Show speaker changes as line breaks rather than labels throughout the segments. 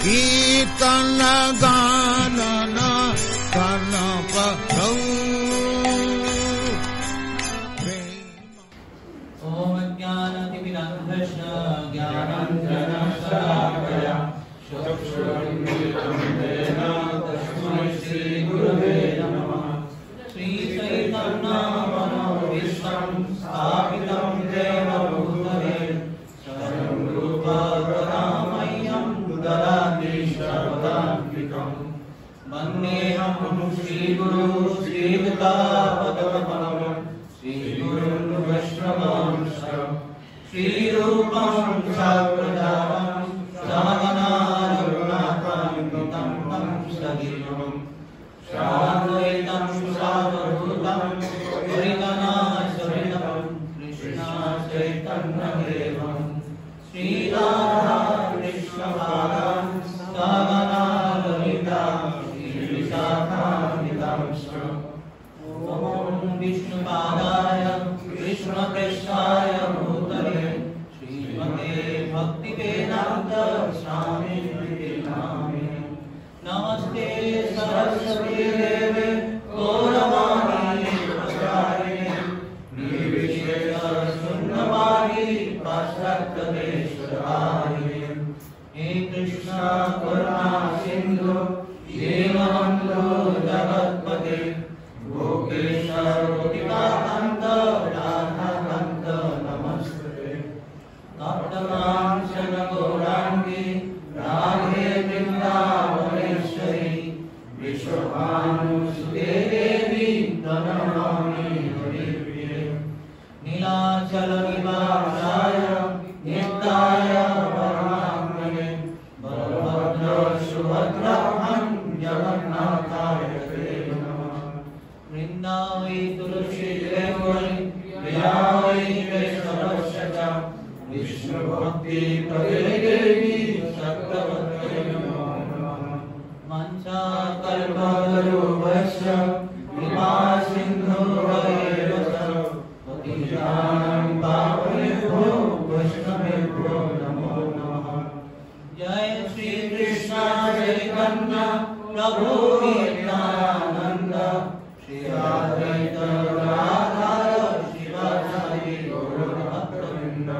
कीर्तन गानन कर्णपरौ
ओम ज्ञानतिमिरान्धस्य ज्ञानाञ्जनशलाकया चक्षुरुन्मिलितं येन तस्मै श्रीगुरवे नमः। श्रीचैतन्यमनोभीष्टं स्थापितं येन भूतले स्वयं रूपा कदामह्यं ददाति सर्वदान्तिकम्। वन्देऽहं श्रीगुरु श्रीयुतापदकमलं श्रीगुरुन् वैष्णवांश्च श्रीरूपं साग्रजातं सहगना रघुनाथान्वितं तं सजीवं साद्वैतं सावधूतं परिजनासहितं कृष्णचैतन्यदेवं श्रीराधा कृष्णपादान् सहगना ललिता श्रीविशाखान्वितांश्च। ओम विष्णुपादाय कृष्णप्रेष्ठाय भूतले श्रीमते भक्तिवेदान्त स्वामिने नामिने नमस्ते सरस्वती देवे गौरवाणी प्रचारिणे निर्विशेषशून्यवादी पाश्चात्यदेशधारिणे। हे कृष्ण करुणा सिन्धु दीनबन्धो जगत्पते गोपेशरोतिकान्त राधाकान्त नमस्ते। तप्तकाञ्चन गौराङ्गी राधे वृन्दावनेश्वरी विश्वभानुसुते देवी प्रणमामि हरिप्रिये। नीलाचलनिवासाय नित्याय परमात्मने बलभद्र सुभद्राभ्यां जगन्नाथाय ते नमः। वृन्दावै तुलसी देवै प्रियावै वैष्णवस्य च विष्णुभक्ति प्रदे देवी सत्यवत्यै नमो नमः। वाञ्छाकल्पतरुभ्यश्च कृपासिन्धुभ्येव च पतितानां पावनेभ्यो वैष्णवेभ्यो नमो नमः। जय श्री कृष्ण चैतन्य प्रभु नित्यानन्द श्री अद्वैत गदाधर शिवासादि गौरभक्तवृन्द।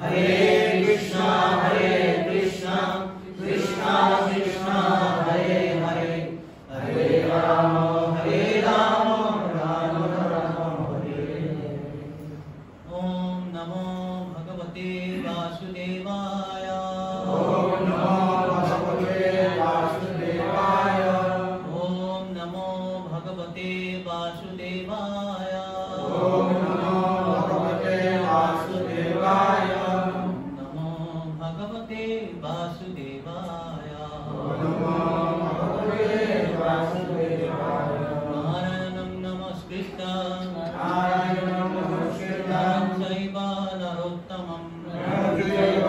हरे कृष्ण कृष्ण कृष्ण हरे हरे हरे राम राम राम हरे हरे। ओम नमो भगवते वासुदेवाय।
ओम नमो भगवते वासुदेवाय।
ओम नमो भगवते वासुदेवाय।
ओम नमो भगवते वासुदेवाय।
नमो भगवते वासुदेवाय।
नमो भगवते वासुदेवाय।
नारायणं नमस्कृत्य
नारायणं नमस्कृत्य
चैव नरोत्तमं
चैव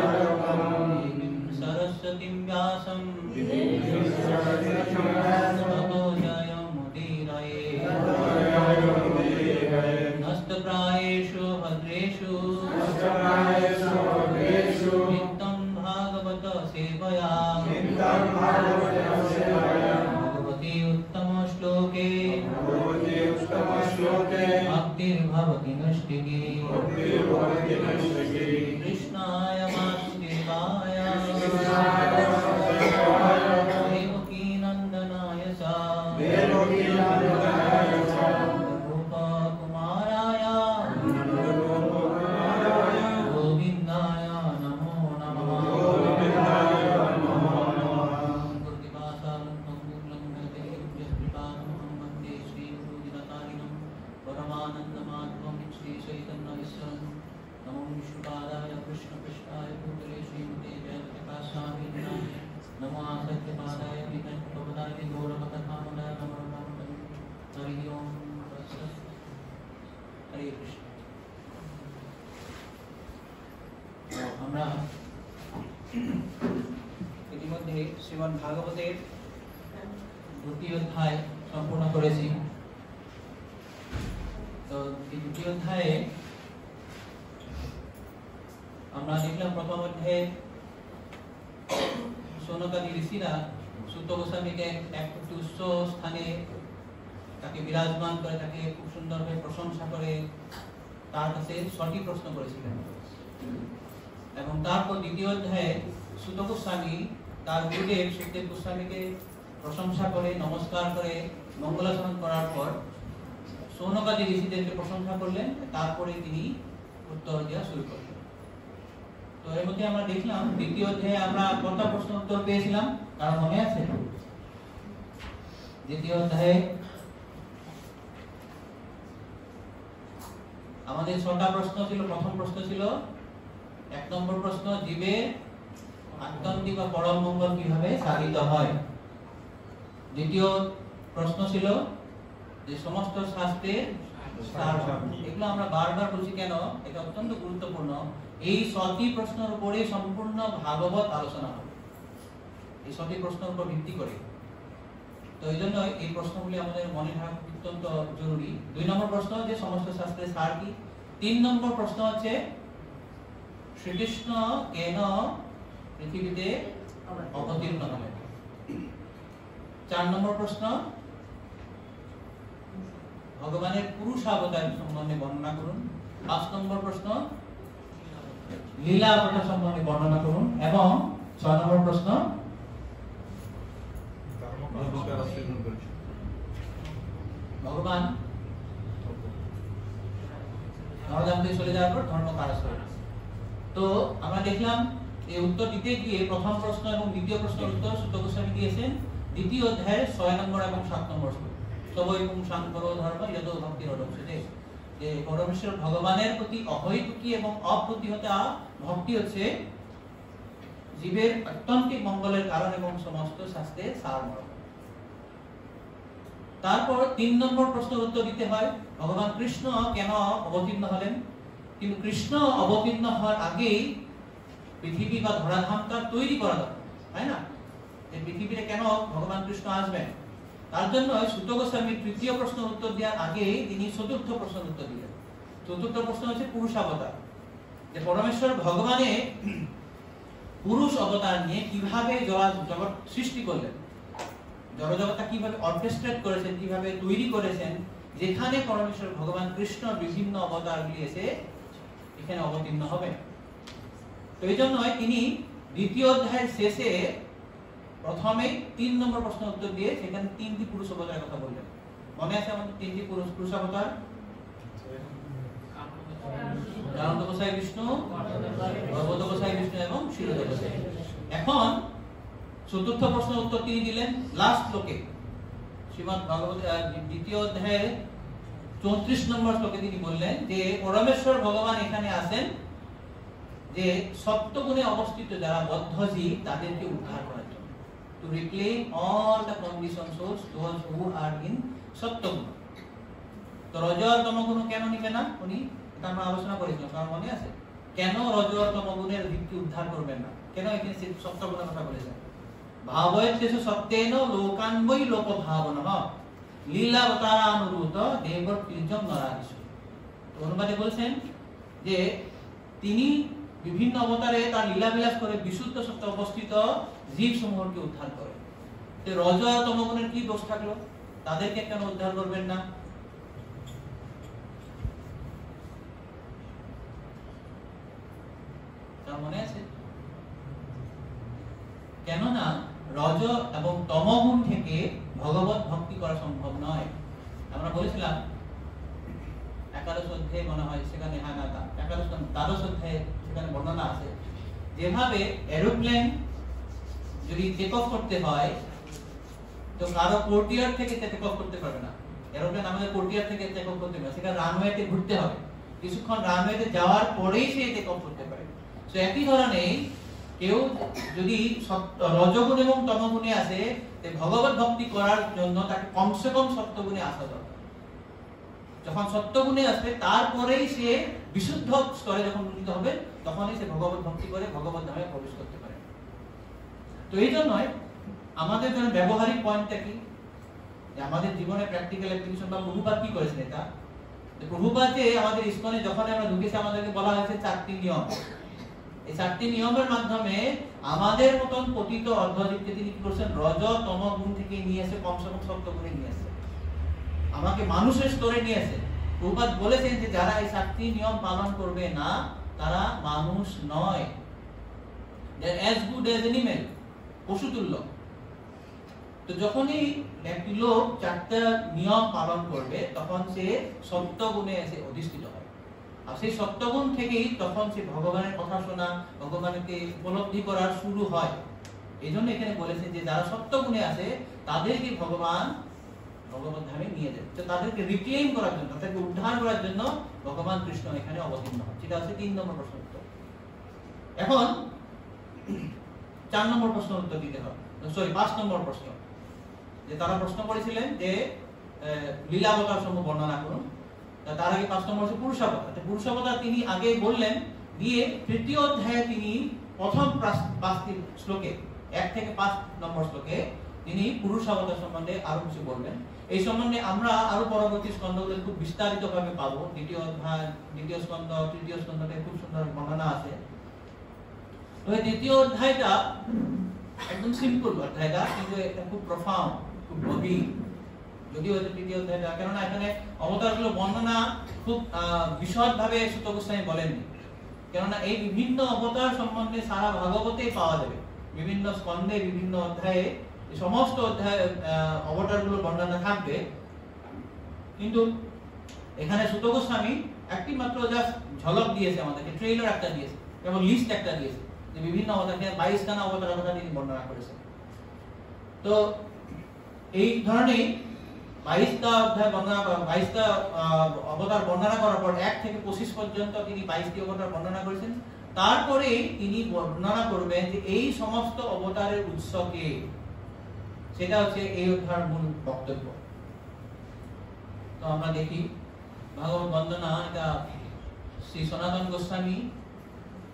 नरोत्तमं
सरस्वतीं व्यासं ततो जयमुदीरये। नस्तप्रायेषु भद्रेषु नित्यं भागवत सेवया भगवती उत्तमश्लोके भक्तिर्भवति नष्टिके। कृष्णाय वासुदेवाय देवकीनन्दनाय च गोपकुमाराय गोविन्दाय नमो नमः। परमानन्दमाधवं श्रीचैतन्यविश्वं नमो विष्णुपादाय कृष्णपृष्ठाय भूतले श्रीमते जयप्रकाशाय नमो आसक्तिपादाय विष्णुपदाय गौरभक्तकामदाय नमो नमः। हरि ओम हरे कृष्ण। আমরা ইতিমধ্যে শ্রীমদ্ ভাগবতের দ্বিতীয় অধ্যায় সম্পূর্ণ করেছি। তো এই দ্বিতীয় অধ্যায়ে আমরা দেখলাম প্রথম অধ্যায়ে সৌনকাদি ঋষিরা সুত গোস্বামীকে একটি উচ্চ স্থানে তাকে বিরাজমান করে, তাকে খুব সুন্দরভাবে প্রশংসা করে তার কাছে 6টি প্রশ্ন করেছিলেন। এবং তারপর দ্বিতীয় অধ্যায়ে সুত গোস্বামী তার গুরুদেব সুখদেব গোস্বামীকে প্রশংসা করে, নমস্কার করে, মঙ্গলাচরণ করার পর সৌনকাদি ঋষিদেরকে প্রশংসা করলেন। তারপরে তিনি উত্তর দেওয়া শুরু করলেন। তো এর মধ্যে আমরা দেখলাম দ্বিতীয় অধ্যায়ে আমরা কতটা প্রশ্ন উত্তর পেয়েছিলাম, কারণ মনে আছে? দ্বিতীয় অধ্যায়ে আমাদের 6টা প্রশ্ন ছিল। প্রথম প্রশ্ন ছিল 1 নম্বর প্রশ্ন, জীবের আত্যন্তিক বা পরম মঙ্গল কিভাবে সাধিত হয়। দ্বিতীয় প্রশ্ন ছিল যে সমস্ত শাস্ত্রের সার। এগুলো আমরা বারবার বলছি কেন, এটা অত্যন্ত গুরুত্বপূর্ণ। এই 6টি প্রশ্নের উপরে সম্পূর্ণ ভাগবত আলোচনা হবে, এই 6টি প্রশ্নের উপর ভিত্তি করে। তো এই জন্য এই প্রশ্নগুলি আমাদের মনে রাখা অত্যন্ত জরুরি। 2 নম্বর প্রশ্ন যে সমস্ত শাস্ত্রের সার কি। 3 নম্বর প্রশ্ন হচ্ছে শ্রীকৃষ্ণ কেন পৃথিবীতে অবতীর্ণ হলেন। 4 নম্বর প্রশ্ন ভগবানের পুরুষাবতার সম্বন্ধে বর্ণনা করুন। 5 নম্বর প্রশ্ন লীলা অবতার সম্বন্ধে বর্ণনা করুন। এবং 6 নম্বর প্রশ্ন ভগবান নরধাম থেকে চলে যাওয়ার পর ধর্ম কারজ করে। তো আমরা দেখলাম এই উত্তর দিতে গিয়ে প্রথম প্রশ্ন এবং দ্বিতীয় প্রশ্নের উত্তর সুত গোস্বামী দিয়েছেন দ্বিতীয় অধ্যায়ের 6 নম্বর এবং 7 নম্বর শ্লোক। সবই পুংসাঙ্কর ধর্ম যত ভক্তির অডমসে, যে পরমেশ্বর ভগবানের প্রতি অহৈতুকী এবং অপ্রতিহত ভক্তি হচ্ছে জীবের অত্যন্তিক মঙ্গলের কারণ এবং সমস্ত শাস্ত্রের সারমর্ম। তারপর 3 নম্বর প্রশ্নের উত্তর দিতে হয় ভগবান কৃষ্ণ কেন অবতীর্ণ হলেন। কিন্তু কৃষ্ণ অবতীর্ণ হওয়ার আগেই পৃথিবী বা ধরাধামটা তৈরি করা দরকার, তাই না? এই পৃথিবীতে কেন ভগবান কৃষ্ণ আসবেন, তার জন্য সুত গোস্বামী তৃতীয় প্রশ্নের উত্তর দেওয়ার আগে তিনি চতুর্থ প্রশ্নের উত্তর দিলেন। চতুর্থ প্রশ্ন হচ্ছে পুরুষাবতার, যে পরমেশ্বর ভগবানে পুরুষ অবতার নিয়ে কিভাবে জগৎ সৃষ্টি করলেন, জড়জগৎটা কিভাবে অর্কেস্ট্রেট করেছেন, কিভাবে তৈরি করেছেন, যেখানে পরমেশ্বর ভগবান কৃষ্ণ বিভিন্ন অবতার এসে এখানে অবতীর্ণ হবে। তো এই জন্য তিনি দ্বিতীয় অধ্যায়ের শেষে প্রথমে 3 নম্বর প্রশ্নের উত্তর দিয়ে সেখানে 3টি পুরুষ অবতারের কথা বললেন। মনে আছে আমাদের 3টি পুরুষ অবতার? জগন্নাথ গোসাই বিষ্ণু, ভগবত গোসাই বিষ্ণু এবং শিরোদ গোসাই। এখন চতুর্থ প্রশ্নের উত্তর তিনি দিলেন লাস্ট শ্লোকে, শ্রীমদ্ ভাগবত দ্বিতীয় অধ্যায়ের 34 নম্বর শ্লোকে তিনি বললেন যে পরমেশ্বর ভগবান এখানে আসেন যে সত্যগুণে অবস্থিত যারা বদ্ধ জীব তাদেরকে উদ্ধার করার জন্য, to reclaim all the conditioned souls, those who are in সত্যগুণ। তো রজ আর তমগুণ কেন নিবে না উনি, এটা আমরা আলোচনা করেছিলাম, কারণ মনে আছে কেন রজ আর তমগুণের জীবকে উদ্ধার করবেন না, কেন এখানে সত্যগুণের কথা বলেছেন। ভাবয়েতেষু সত্যেন লোকান বৈ লোক ভাবনঃ লীলাবতারানুরূত দেবর তির্যং নরাদিষু। অনুবাদে বলছেন যে তিনি বিভিন্ন অবতারে তার লীলাবিলাস করে বিশুদ্ধ সত্য অবস্থিত জীব সমূহকে উদ্ধার করে। তো রজ আর তমগুণের কি দোষ থাকলো, তাদেরকে কেন উদ্ধার করবেন না? তার মনে আছে? কেননা রজ এবং তমগুণ থেকে ভগবত ভক্তি করা সম্ভব নয়। আমরা বলেছিলাম একাদশ অধ্যায়ে মনে হয় সেখানে দ্বাদশ অধ্যায়ে সেখানে বর্ণনা আছে, যেভাবে এরোপ্লেন যদি টেক অফ করতে হয় তো কারো কোর্টিয়ার থেকে টেক অফ করতে পারবে না। এরোপ্লেন আমাদের কোর্টিয়ার থেকে টেক অফ করতে পারে, সেখানে রানওয়েতে ঘুরতে হবে, কিছুক্ষণ রানওয়েতে যাওয়ার পরেই সে টেক অফ করতে পারে। তো একই ধরনের কেউ যদি রজগুণ এবং তমগুণে আসে, ভগবত ভক্তি করার জন্য তাকে কমসে কম সত্যগুণে আসা দরকার। যখন সত্যগুণে আসবে তারপরেই সে বিশুদ্ধ স্তরে যখন উন্নীত হবে তখনই সে ভগবত ভক্তি করে ভগবত ধামে প্রবেশ করতে পারে। তো এই জন্যই আমাদের জন্য ব্যবহারিক পয়েন্টটা কি, যে আমাদের জীবনে প্র্যাকটিক্যাল অ্যাপ্লিকেশন বা প্রভুপাদ কি করেছেন এটা, প্রভুপাদে আমাদের ইসকনে যখন আমরা ঢুকেছি আমাদেরকে বলা হয়েছে 4টি নিয়ম। এই 4টি নিয়মের মাধ্যমে আমাদের মতন পতিত অর্ধজীবকে তিনি কি করছেন, রজ তম গুণ থেকে নিয়ে এসে কমসে কম সত্য গুণে নিয়ে এসে আমাকে মানুষের স্তরে নিয়ে এসে প্রভুপাদ বলেছেন যে যারা এই 4টি নিয়ম পালন করবে না তারা মানুষ নয়, as good as animal, পশুতুল্য। তো যখনই একটি লোক 4টা নিয়ম পালন করবে তখন সে সত্য গুণে এসে অধিষ্ঠিত হয়, আর সেই সত্য গুণ থেকেই তখন সে ভগবানের কথা শোনা, ভগবানকে উপলব্ধি করার শুরু হয়। এই জন্য এখানে বলেছেন যে যারা সত্য গুণে আছে তাদেরকে ভগবান ভগবত ধামে নিয়ে যায়, তো তাদেরকে রিক্লেইম করার জন্য, তাদেরকে উদ্ধার করার জন্য ভগবান কৃষ্ণ এখানে অবতীর্ণ হয়। সেটা হচ্ছে 3 নম্বর প্রশ্ন উত্তর। এখন 4 নম্বর প্রশ্ন উত্তর দিতে হবে, সরি 5 নম্বর প্রশ্ন, যে তারা প্রশ্ন করেছিলেন যে লীলাবতার সমূহ বর্ণনা করুন। তার আগে 5 নম্বর হচ্ছে পুরুষাবতার। পুরুষাবতার তিনি আগে বললেন, দিয়ে 3য় অধ্যায়ে তিনি প্রথম 5টি শ্লোকে 1 থেকে 5 নম্বর শ্লোকে তিনি পুরুষাবতার সম্বন্ধে আরো কিছু বলবেন। এই সম্বন্ধে আমরা আরো পরবর্তী স্কন্ধগুলো খুব বিস্তারিতভাবে পাবো। 2য় অধ্যায়, 2য় স্কন্ধ, 3য় স্কন্ধতে খুব সুন্দর বর্ণনা আছে। তো এই 2য় অধ্যায়টা একদম সিম্পল অধ্যায়টা, কিন্তু এটা খুব প্রফাউন্ড, খুব গভীর। যদিও এটা 3য় অধ্যায়টা, কেননা এখানে অবতারগুলো বর্ণনা খুব বিশদভাবে সূত গোস্বামী বলেননি, কেননা এই বিভিন্ন অবতার সম্বন্ধে সারা ভাগবতে পাওয়া যাবে। বিভিন্ন স্কন্ধে, বিভিন্ন অধ্যায়ে সমস্ত অধ্যায় অবতারগুলো বর্ণনা থাকবে, কিন্তু এখানে সূত গোস্বামী একটি মাত্র জাস্ট ঝলক দিয়েছে আমাদেরকে, ট্রেইলার একটা দিয়েছে, এবং লিস্ট একটা দিয়েছে যে বিভিন্ন অবতারকে 22খানা অবতারের কথা তিনি বর্ণনা করেছেন। তো এই ধরনের 22টা অধ্যায় বর্ণনা, 22টা অবতার বর্ণনা করার পর 1 থেকে 25 পর্যন্ত তিনি 22টি অবতার বর্ণনা করেছেন। তারপরে তিনি বর্ণনা করবেন যে এই সমস্ত অবতারের উৎসকে, সেটা হচ্ছে এই অধ্যায়ের মূল বক্তব্য। তো আমরা দেখি ভাগবত বন্দনা, এটা শ্রী সনাতন গোস্বামী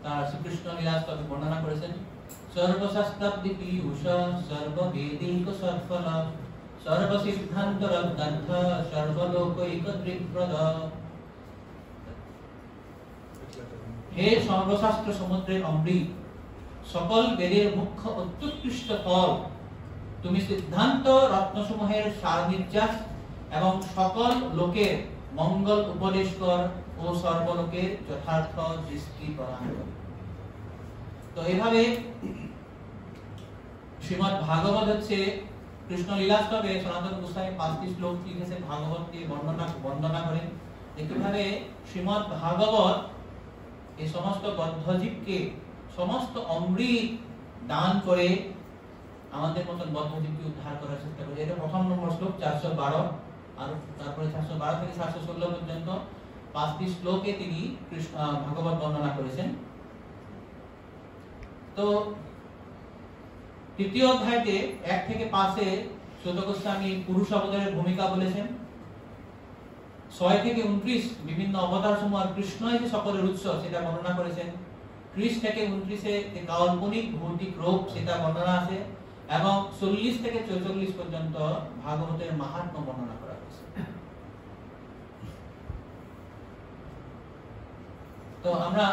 তার শ্রীকৃষ্ণ লীলাস্তবে বর্ণনা করেছেন। সর্বশাস্ত্রাব্দি পীয়ূষ সর্ববেদিক সৎফল সর্বসিদ্ধান্ত রগ্ধ সর্বলোকৈক দৃগ্প্রদ। হে সর্বশাস্ত্র সমুদ্রের অমৃত, সকল বেদের মুখ্য অত্যুৎকৃষ্ট ফল, তুমি সিদ্ধান্ত রত্নসমূহের সার নির্যাস এবং সকল লোকের মঙ্গল উপদেশ কর ও সর্বলোকের যথার্থ দৃষ্টি প্রদান কর। তো এভাবে শ্রীমদ্ ভাগবত হচ্ছে কৃষ্ণ লীলাস্তবে সনাতন গোস্বামী 5টি শ্লোক লিখেছে ভাগবতকে বর্ণনা করেন। কিভাবে শ্রীমদ্ ভাগবত এই সমস্ত বদ্ধজীবকে সমস্ত অমৃত দান করে আমাদের মতন বদ্ধজীবকে উদ্ধার করার চেষ্টা করে। এটা প্রথম নম্বর শ্লোক 412, আর তারপরে 412 থেকে 716 পর্যন্ত 5টি শ্লোকে তিনি ভাগবত বর্ণনা করেছেন। তো 3য় অধ্যায়তে 1 থেকে 5-এ সূত গোস্বামী পুরুষ অবতারের ভূমিকা বলেছেন। 6 থেকে 29 বিভিন্ন অবতার সমূহ কৃষ্ণই যে সকলের উৎস সেটা বর্ণনা করেছেন। 30 থেকে 29-এ কাল্পনিক ভৌতিক রূপ সেটা বর্ণনা আছে, এবং 40 থেকে 44 পর্যন্ত ভাগবতের মাহাত্ম্য বর্ণনা করা হয়েছে। তো আমরা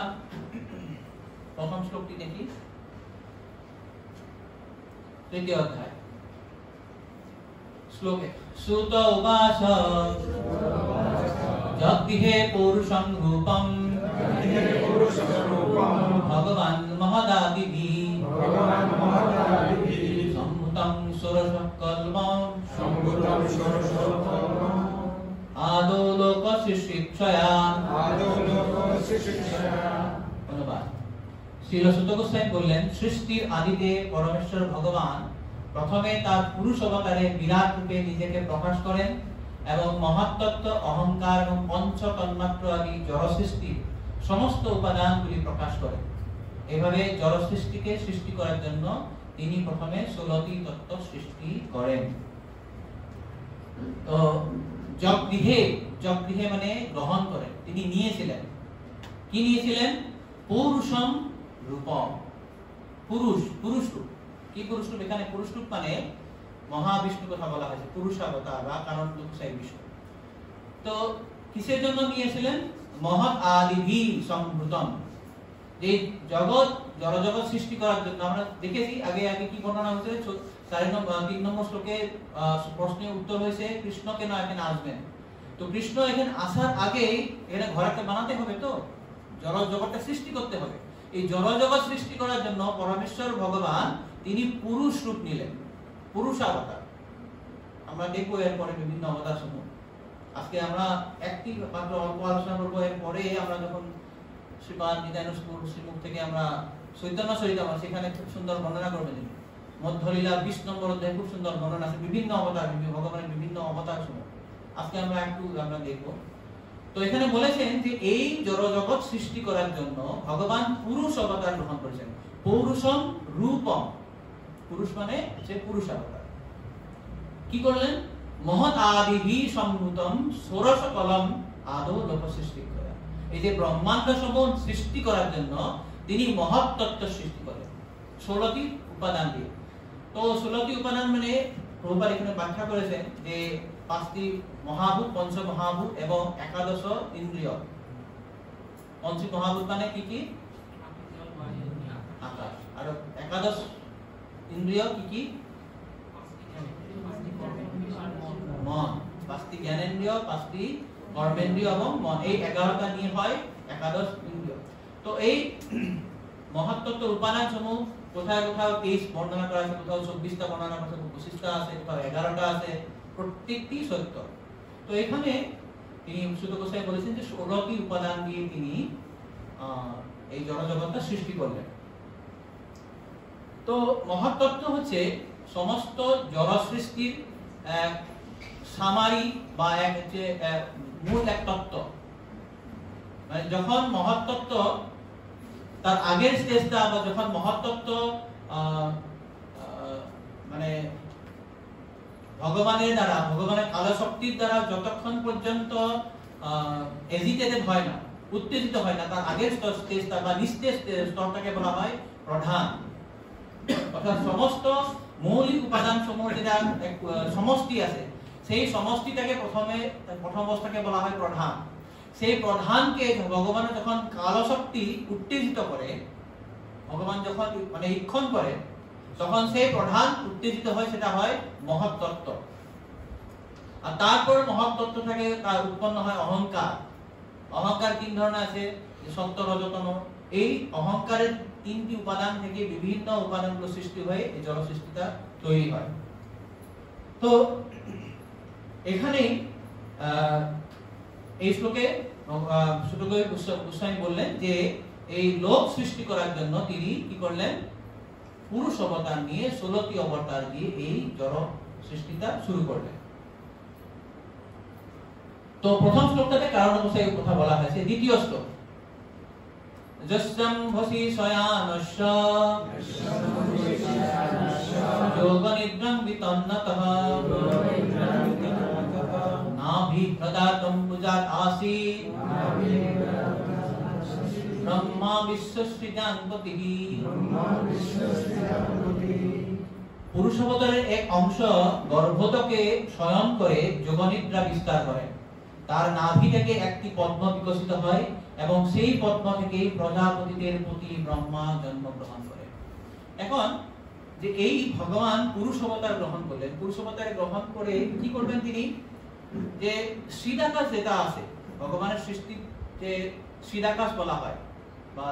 প্রথম শ্লোকটি দেখি। 3য় অধ্যায় শ্লোকে সুত উবাস যজ্ঞে পুরুষং রূপম ভগবান মহদাদিভি সম্ভূতং সুরসকল্পম আদৌ লোক শিক্ষয়া। ধন্যবাদ। শ্রী সূত গোস্বামী বললেন, সৃষ্টির আদিতে পরমেশ্বর ভগবান প্রথমে তার পুরুষ অবতারে বিরাট রূপে নিজেকে প্রকাশ করেন এবং মহাত্তত্ত্ব, অহংকার এবং পঞ্চ তন্মাত্র আদি জড় সৃষ্টির সমস্ত উপাদানগুলি প্রকাশ করেন। এভাবে জড় সৃষ্টিকে সৃষ্টি করার জন্য তিনি প্রথমে 16টি তত্ত্ব সৃষ্টি করেন। তো জগগৃহে মানে গ্রহণ করেন, তিনি নিয়েছিলেন। কি নিয়েছিলেন? পুরুষম রূপম, পুরুষ রূপ। কি পুরুষ রূপ? এখানে পুরুষ রূপ মানে মহাবিষ্ণু কথা বলা হয়েছে, পুরুষাবতার বা কারণ রূপসাই বিষ্ণু। তো কিসের জন্য নিয়েছিলেন? মহৎ আদিভি সম্ভূতম, যে জগৎ জড়জগৎ সৃষ্টি করার জন্য আমরা দেখেছি আগে আগে কি বর্ণনা হয়েছে 3 নম্বর শ্লোকে প্রশ্নের উত্তর হয়েছে কৃষ্ণ কেন এখানে আসবেন। তো কৃষ্ণ এখানে আসার আগেই এখানে ঘর একটা বানাতে হবে, তো জড়জগৎটা সৃষ্টি করতে হবে। এই জড়জগৎ সৃষ্টি করার জন্য পরমেশ্বর ভগবান তিনি পুরুষ রূপ নিলেন, পুরুষ অবতার। আমরা দেখবো এরপরে বিভিন্ন অবতার সমূহ। আজকে আমরা একটি মাত্র অল্প আলোচনা করবো, এরপরে আমরা যখন শ্রীপাদ নিত্যানন্দ শ্রীমুখ থেকে আমরা চৈতন্য চরিতামৃত সেখানে খুব সুন্দর বর্ণনা করবেন। মধ্যলীলা 20 নম্বর অধ্যায়ে খুব সুন্দর বর্ণনা আছে বিভিন্ন অবতার, ভগবানের বিভিন্ন অবতার সমূহ। আজকে আমরা দেখবো। তো এখানে বলেছেন যে এই জড়জগৎ সৃষ্টি করার জন্য ভগবান পুরুষ অবতার গ্রহণ করেছেন। পৌরুষম রূপম, পুরুষ মানে যে পুরুষ অবতার। কি করলেন? মহৎ আদিহি সম্ভূতম ষোড়শ কলম আদৌ লোক সৃষ্টি করা। এই যে ব্রহ্মাণ্ড সমূহ সৃষ্টি করার জন্য তিনি মহৎ তত্ত্ব সৃষ্টি করেন 16টি উপাদান দিয়ে। তো 16টি উপাদান মানে প্রভুপাদ এখানে ব্যাখ্যা করেছেন যে 5টি মহাভূত, পঞ্চমহাভূত এবং 11 ইন্দ্রিয়। পঞ্চমহাভূত মানে কি কি? আকাশ। আর 11 ইন্দ্রিয় কি কি? মন। 5টি জ্ঞানেন্দ্রিয়, 5টি কর্মেন্দ্রিয় এবং মন। এই 11টা নিয়ে হয় 11 ইন্দ্রিয়। তো এই মহত্তত্ব উপাদান সমূহ কোথায় কোথাও 23 বর্ণনা করা আছে, কোথাও 24টা বর্ণনা করা আছে, 25টা আছে, কোথাও 11টা আছে, প্রত্যেকটি সত্য। তো এখানে তিনি সুত গোসাই বলেছেন যে 16টি উপাদান দিয়ে তিনি এই জড়জগৎটা সৃষ্টি করলেন। তো মহত্তত্ত্ব হচ্ছে সমস্ত জড় সৃষ্টির সামারি বা মূল এক তত্ত্ব। মানে যখন মহত্তত্ত্ব তার আগের স্টেজটা, বা যখন মহত্তত্ত্ব মানে ভগবানের দ্বারা, ভগবানের কাল শক্তির দ্বারা যতক্ষণ পর্যন্ত এজিটেটেড হয় না, উত্তেজিত হয় না, তার আগের স্টেজটা বা নিস্তেজ স্তরটাকে বলা হয় প্রধান। অর্থাৎ সমস্ত মৌলিক উপাদান সমূহ যেটা সমষ্টি আছে, সেই সমষ্টিটাকে প্রথম অবস্থাকে বলা হয় প্রধান। সেই প্রধানকে ভগবানের যখন কালশক্তি উত্তেজিত করে, ভগবান যখন মানে ঈক্ষণ করে, তখন সেই প্রধান উত্তেজিত হয়, সেটা হয় মহৎ তত্ত্ব। আর তারপর মহৎ তত্ত্ব থেকে তার উৎপন্ন হয় অহংকার। অহংকার 3 ধরনের আছে, সত্য, রজতম। এই অহংকারের 3টি উপাদান থেকে বিভিন্ন উপাদানগুলো সৃষ্টি হয়ে এই জড় সৃষ্টিটা তৈরি হয়। তো এখানে এই শ্লোকে গোস্বামী বললেন যে এই লোক সৃষ্টি করার জন্য তিনি কি করলেন? পুরুষ অবতার নিয়ে 16টি অবতার দিয়ে এই জড় সৃষ্টিটা শুরু করলেন। তো প্রথম শ্লোকটাতে কারণ গোসাই কথা বলা হয়েছে। দ্বিতীয় শ্লোক যস্যম ভসি শয়ানস্য যোগ নিদ্রাং বিতন্নতঃ নাভি প্রদাতম বুজাত আসীৎ ব্রহ্মা বিশ্বসৃজানপতিঃ। পুরুষ অবতারের এক অংশ গর্ভতকে শয়ন করে যোগনিদ্রা বিস্তার করে। তার নাভি থেকে একটি পদ্ম বিকশিত হয় এবং সেই পদ্ম থেকে প্রজাপতিদের প্রতি ব্রহ্মা জন্মগ্রহণ করে। এখন যে এই ভগবান পুরুষ অবতার গ্রহণ করলেন, পুরুষ অবতার গ্রহণ করে কি করবেন তিনি? যে শ্রীদাকাশ যেটা আছে, ভগবানের সৃষ্টি যে শ্রীদাকাশ বলা হয়, বা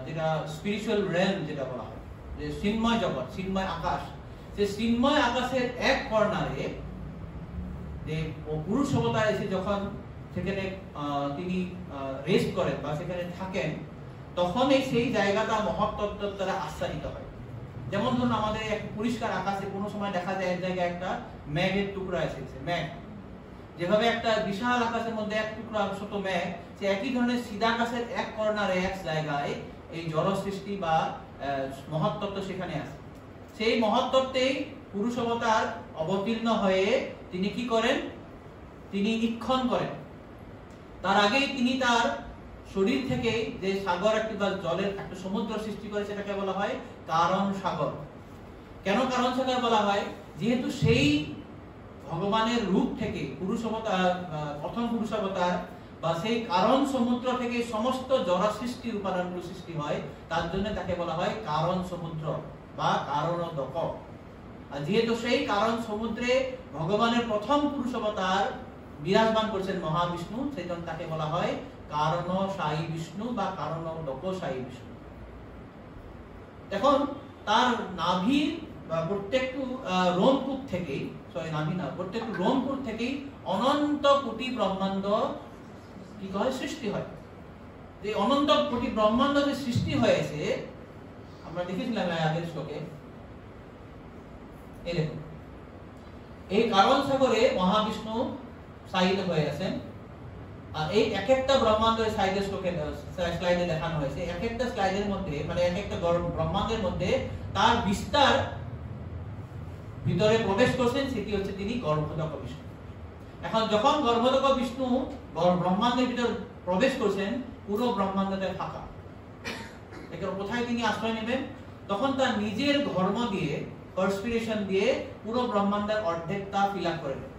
যেটা স্পিরিচুয়াল রেলম যেটা বলা হয়, যে চিন্ময় জগৎ, চিন্ময় আকাশ, যে চিন্ময় আকাশের এক কর্নারে যে পুরুষ অবতার এসে যখন সেখানে তিনি রেস্ট করেন বা সেখানে থাকেন, তখন সেই জায়গাটা মহত্তত্ত্বের দ্বারা আচ্ছাদিত হয়। যেমন ধরুন আমাদের এক পরিষ্কার আকাশে কোনো সময় দেখা যায় এক জায়গায় একটা মেঘের টুকরা এসেছে, মেঘ। যেভাবে একটা বিশাল আকাশের মধ্যে এক টুকরা ছোট মেঘ, সে একই ধরনের সিধা আকাশের এক কর্নারে এক জায়গায় এই জড় সৃষ্টি বা মহত্তত্ত্ব সেখানে আছে। সেই মহত্তত্ত্বেই পুরুষ অবতার অবতীর্ণ হয়ে তিনি কি করেন? তিনি ঈক্ষণ করেন। তার আগেই তিনি তার শরীর থেকে যে সাগর একটি বা জলের একটা সমুদ্র সৃষ্টি করে, সেটাকে বলা হয় কারণ সাগর। কেন কারণ সাগর বলা হয়? যেহেতু সেই ভগবানের রূপ থেকে পুরুষ অবতার, প্রথম পুরুষ অবতার বা সেই কারণ সমুদ্র থেকে সমস্ত জড় সৃষ্টির উপাদানগুলো সৃষ্টি হয়, তার জন্য তাকে বলা হয় কারণ সমুদ্র বা কারণোদক। আর যেহেতু সেই কারণ সমুদ্রে ভগবানের প্রথম পুরুষ অবতার বিরাজমান করছেন মহাবিষ্ণু, সেই জন্য তাকে বলা হয় কারণশায়ী বিষ্ণু বা কারণোদকশায়ী বিষ্ণু। এখন তার নাভির প্রত্যেকটু রোমকূপ থেকেই, প্রত্যেকটু রোমকূপ থেকেই অনন্ত কোটি ব্রহ্মাণ্ড কি কয় সৃষ্টি হয়। এই অনন্ত কোটি ব্রহ্মাণ্ড যে সৃষ্টি হয়েছে আমরা দেখেছিলাম আগের শ্লোকে। এই দেখুন, এই কারণ সাগরে মহাবিষ্ণু শায়িত হয়ে আছেন। আর এই এক একটা ব্রহ্মাণ্ডের সাইডের স্লাইডে দেখানো হয়েছে, এক একটা স্লাইডের মধ্যে মানে এক একটা ব্রহ্মাণ্ডের মধ্যে তার বিস্তার ভিতরে প্রবেশ করছেন, সেটি হচ্ছে তিনি গর্ভোদক বিষ্ণু। এখন যখন গর্ভোদক বিষ্ণু ব্রহ্মাণ্ডের ভিতর প্রবেশ করছেন, পুরো ব্রহ্মাণ্ডটা ফাঁকা। এখানে কোথায় তিনি আশ্রয় নেবেন? তখন তার নিজের ধর্ম দিয়ে, পার্সপিরেশন দিয়ে পুরো ব্রহ্মাণ্ডের অর্ধেকটা ফিল আপ করে দেন।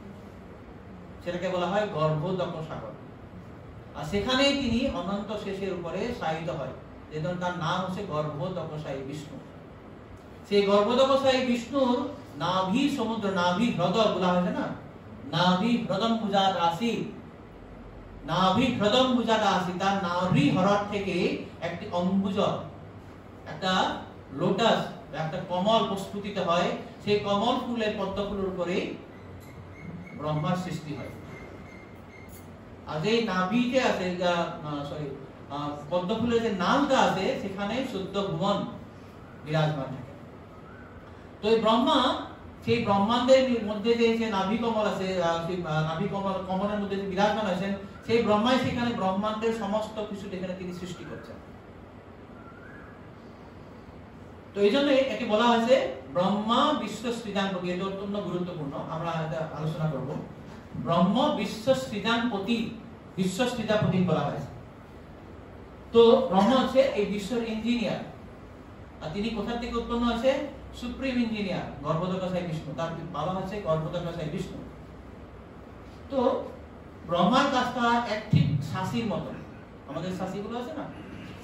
সেটাকে বলা হয় গর্ভোদক সাগর। আর সেখানেই তিনি অনন্ত শেষের উপরে শায়িত হয়, যেজন্য তার নাম হচ্ছে গর্ভোদকশায়ী বিষ্ণু। সেই গর্ভোদকশায়ী বিষ্ণুর নাভি সমুদ্র, নাভি হ্রদ বলা হয়েছে না, নাভি হ্রদম বুজাত আসি, নাভি হ্রদম বুজাত আসি, তার নাভি হ্রদ থেকে একটি অম্বুজ, একটা লোটাস, একটা কমল প্রস্ফুটিত হয়। সেই কমল ফুলের পদ্ম ফুলের উপরে ব্রহ্মার সৃষ্টি হয়। আর যে নাভিতে আছে, পদ্ম ফুলের যে নালটা আছে, সেখানে শুদ্ধ ভুবন বিরাজমান থাকে। তো এই ব্রহ্মা সেই ব্রহ্মাণ্ডের মধ্যে যে নাভি কমল আছে, সেই নাভি কমলের মধ্যে যে বিরাজমান আছেন, সেই ব্রহ্মাই সেখানে ব্রহ্মাণ্ডের সমস্ত কিছু এখানে তিনি সৃষ্টি করছেন। তো এই জন্য একে বলা হয়েছে ব্রহ্মা বিশ্ব সৃজানপতি। এটা অত্যন্ত গুরুত্বপূর্ণ, আমরা এটা আলোচনা করব। ব্রহ্ম বিশ্ব সৃজানপতি, বিশ্ব সৃজাপতি বলা হয়েছে। তো ব্রহ্ম হচ্ছে এই বিশ্বের ইঞ্জিনিয়ার। আর তিনি কোথা থেকে উৎপন্ন হয়েছে? সুপ্রিম ইঞ্জিনিয়ার গর্ভোদকশায়ী বিষ্ণু, তার বাবা হচ্ছে গর্ভোদকশায়ী বিষ্ণু। তো ব্রহ্মার কাজটা এক ঠিক শাসির মতো। আমাদের শাসিগুলো আছে না,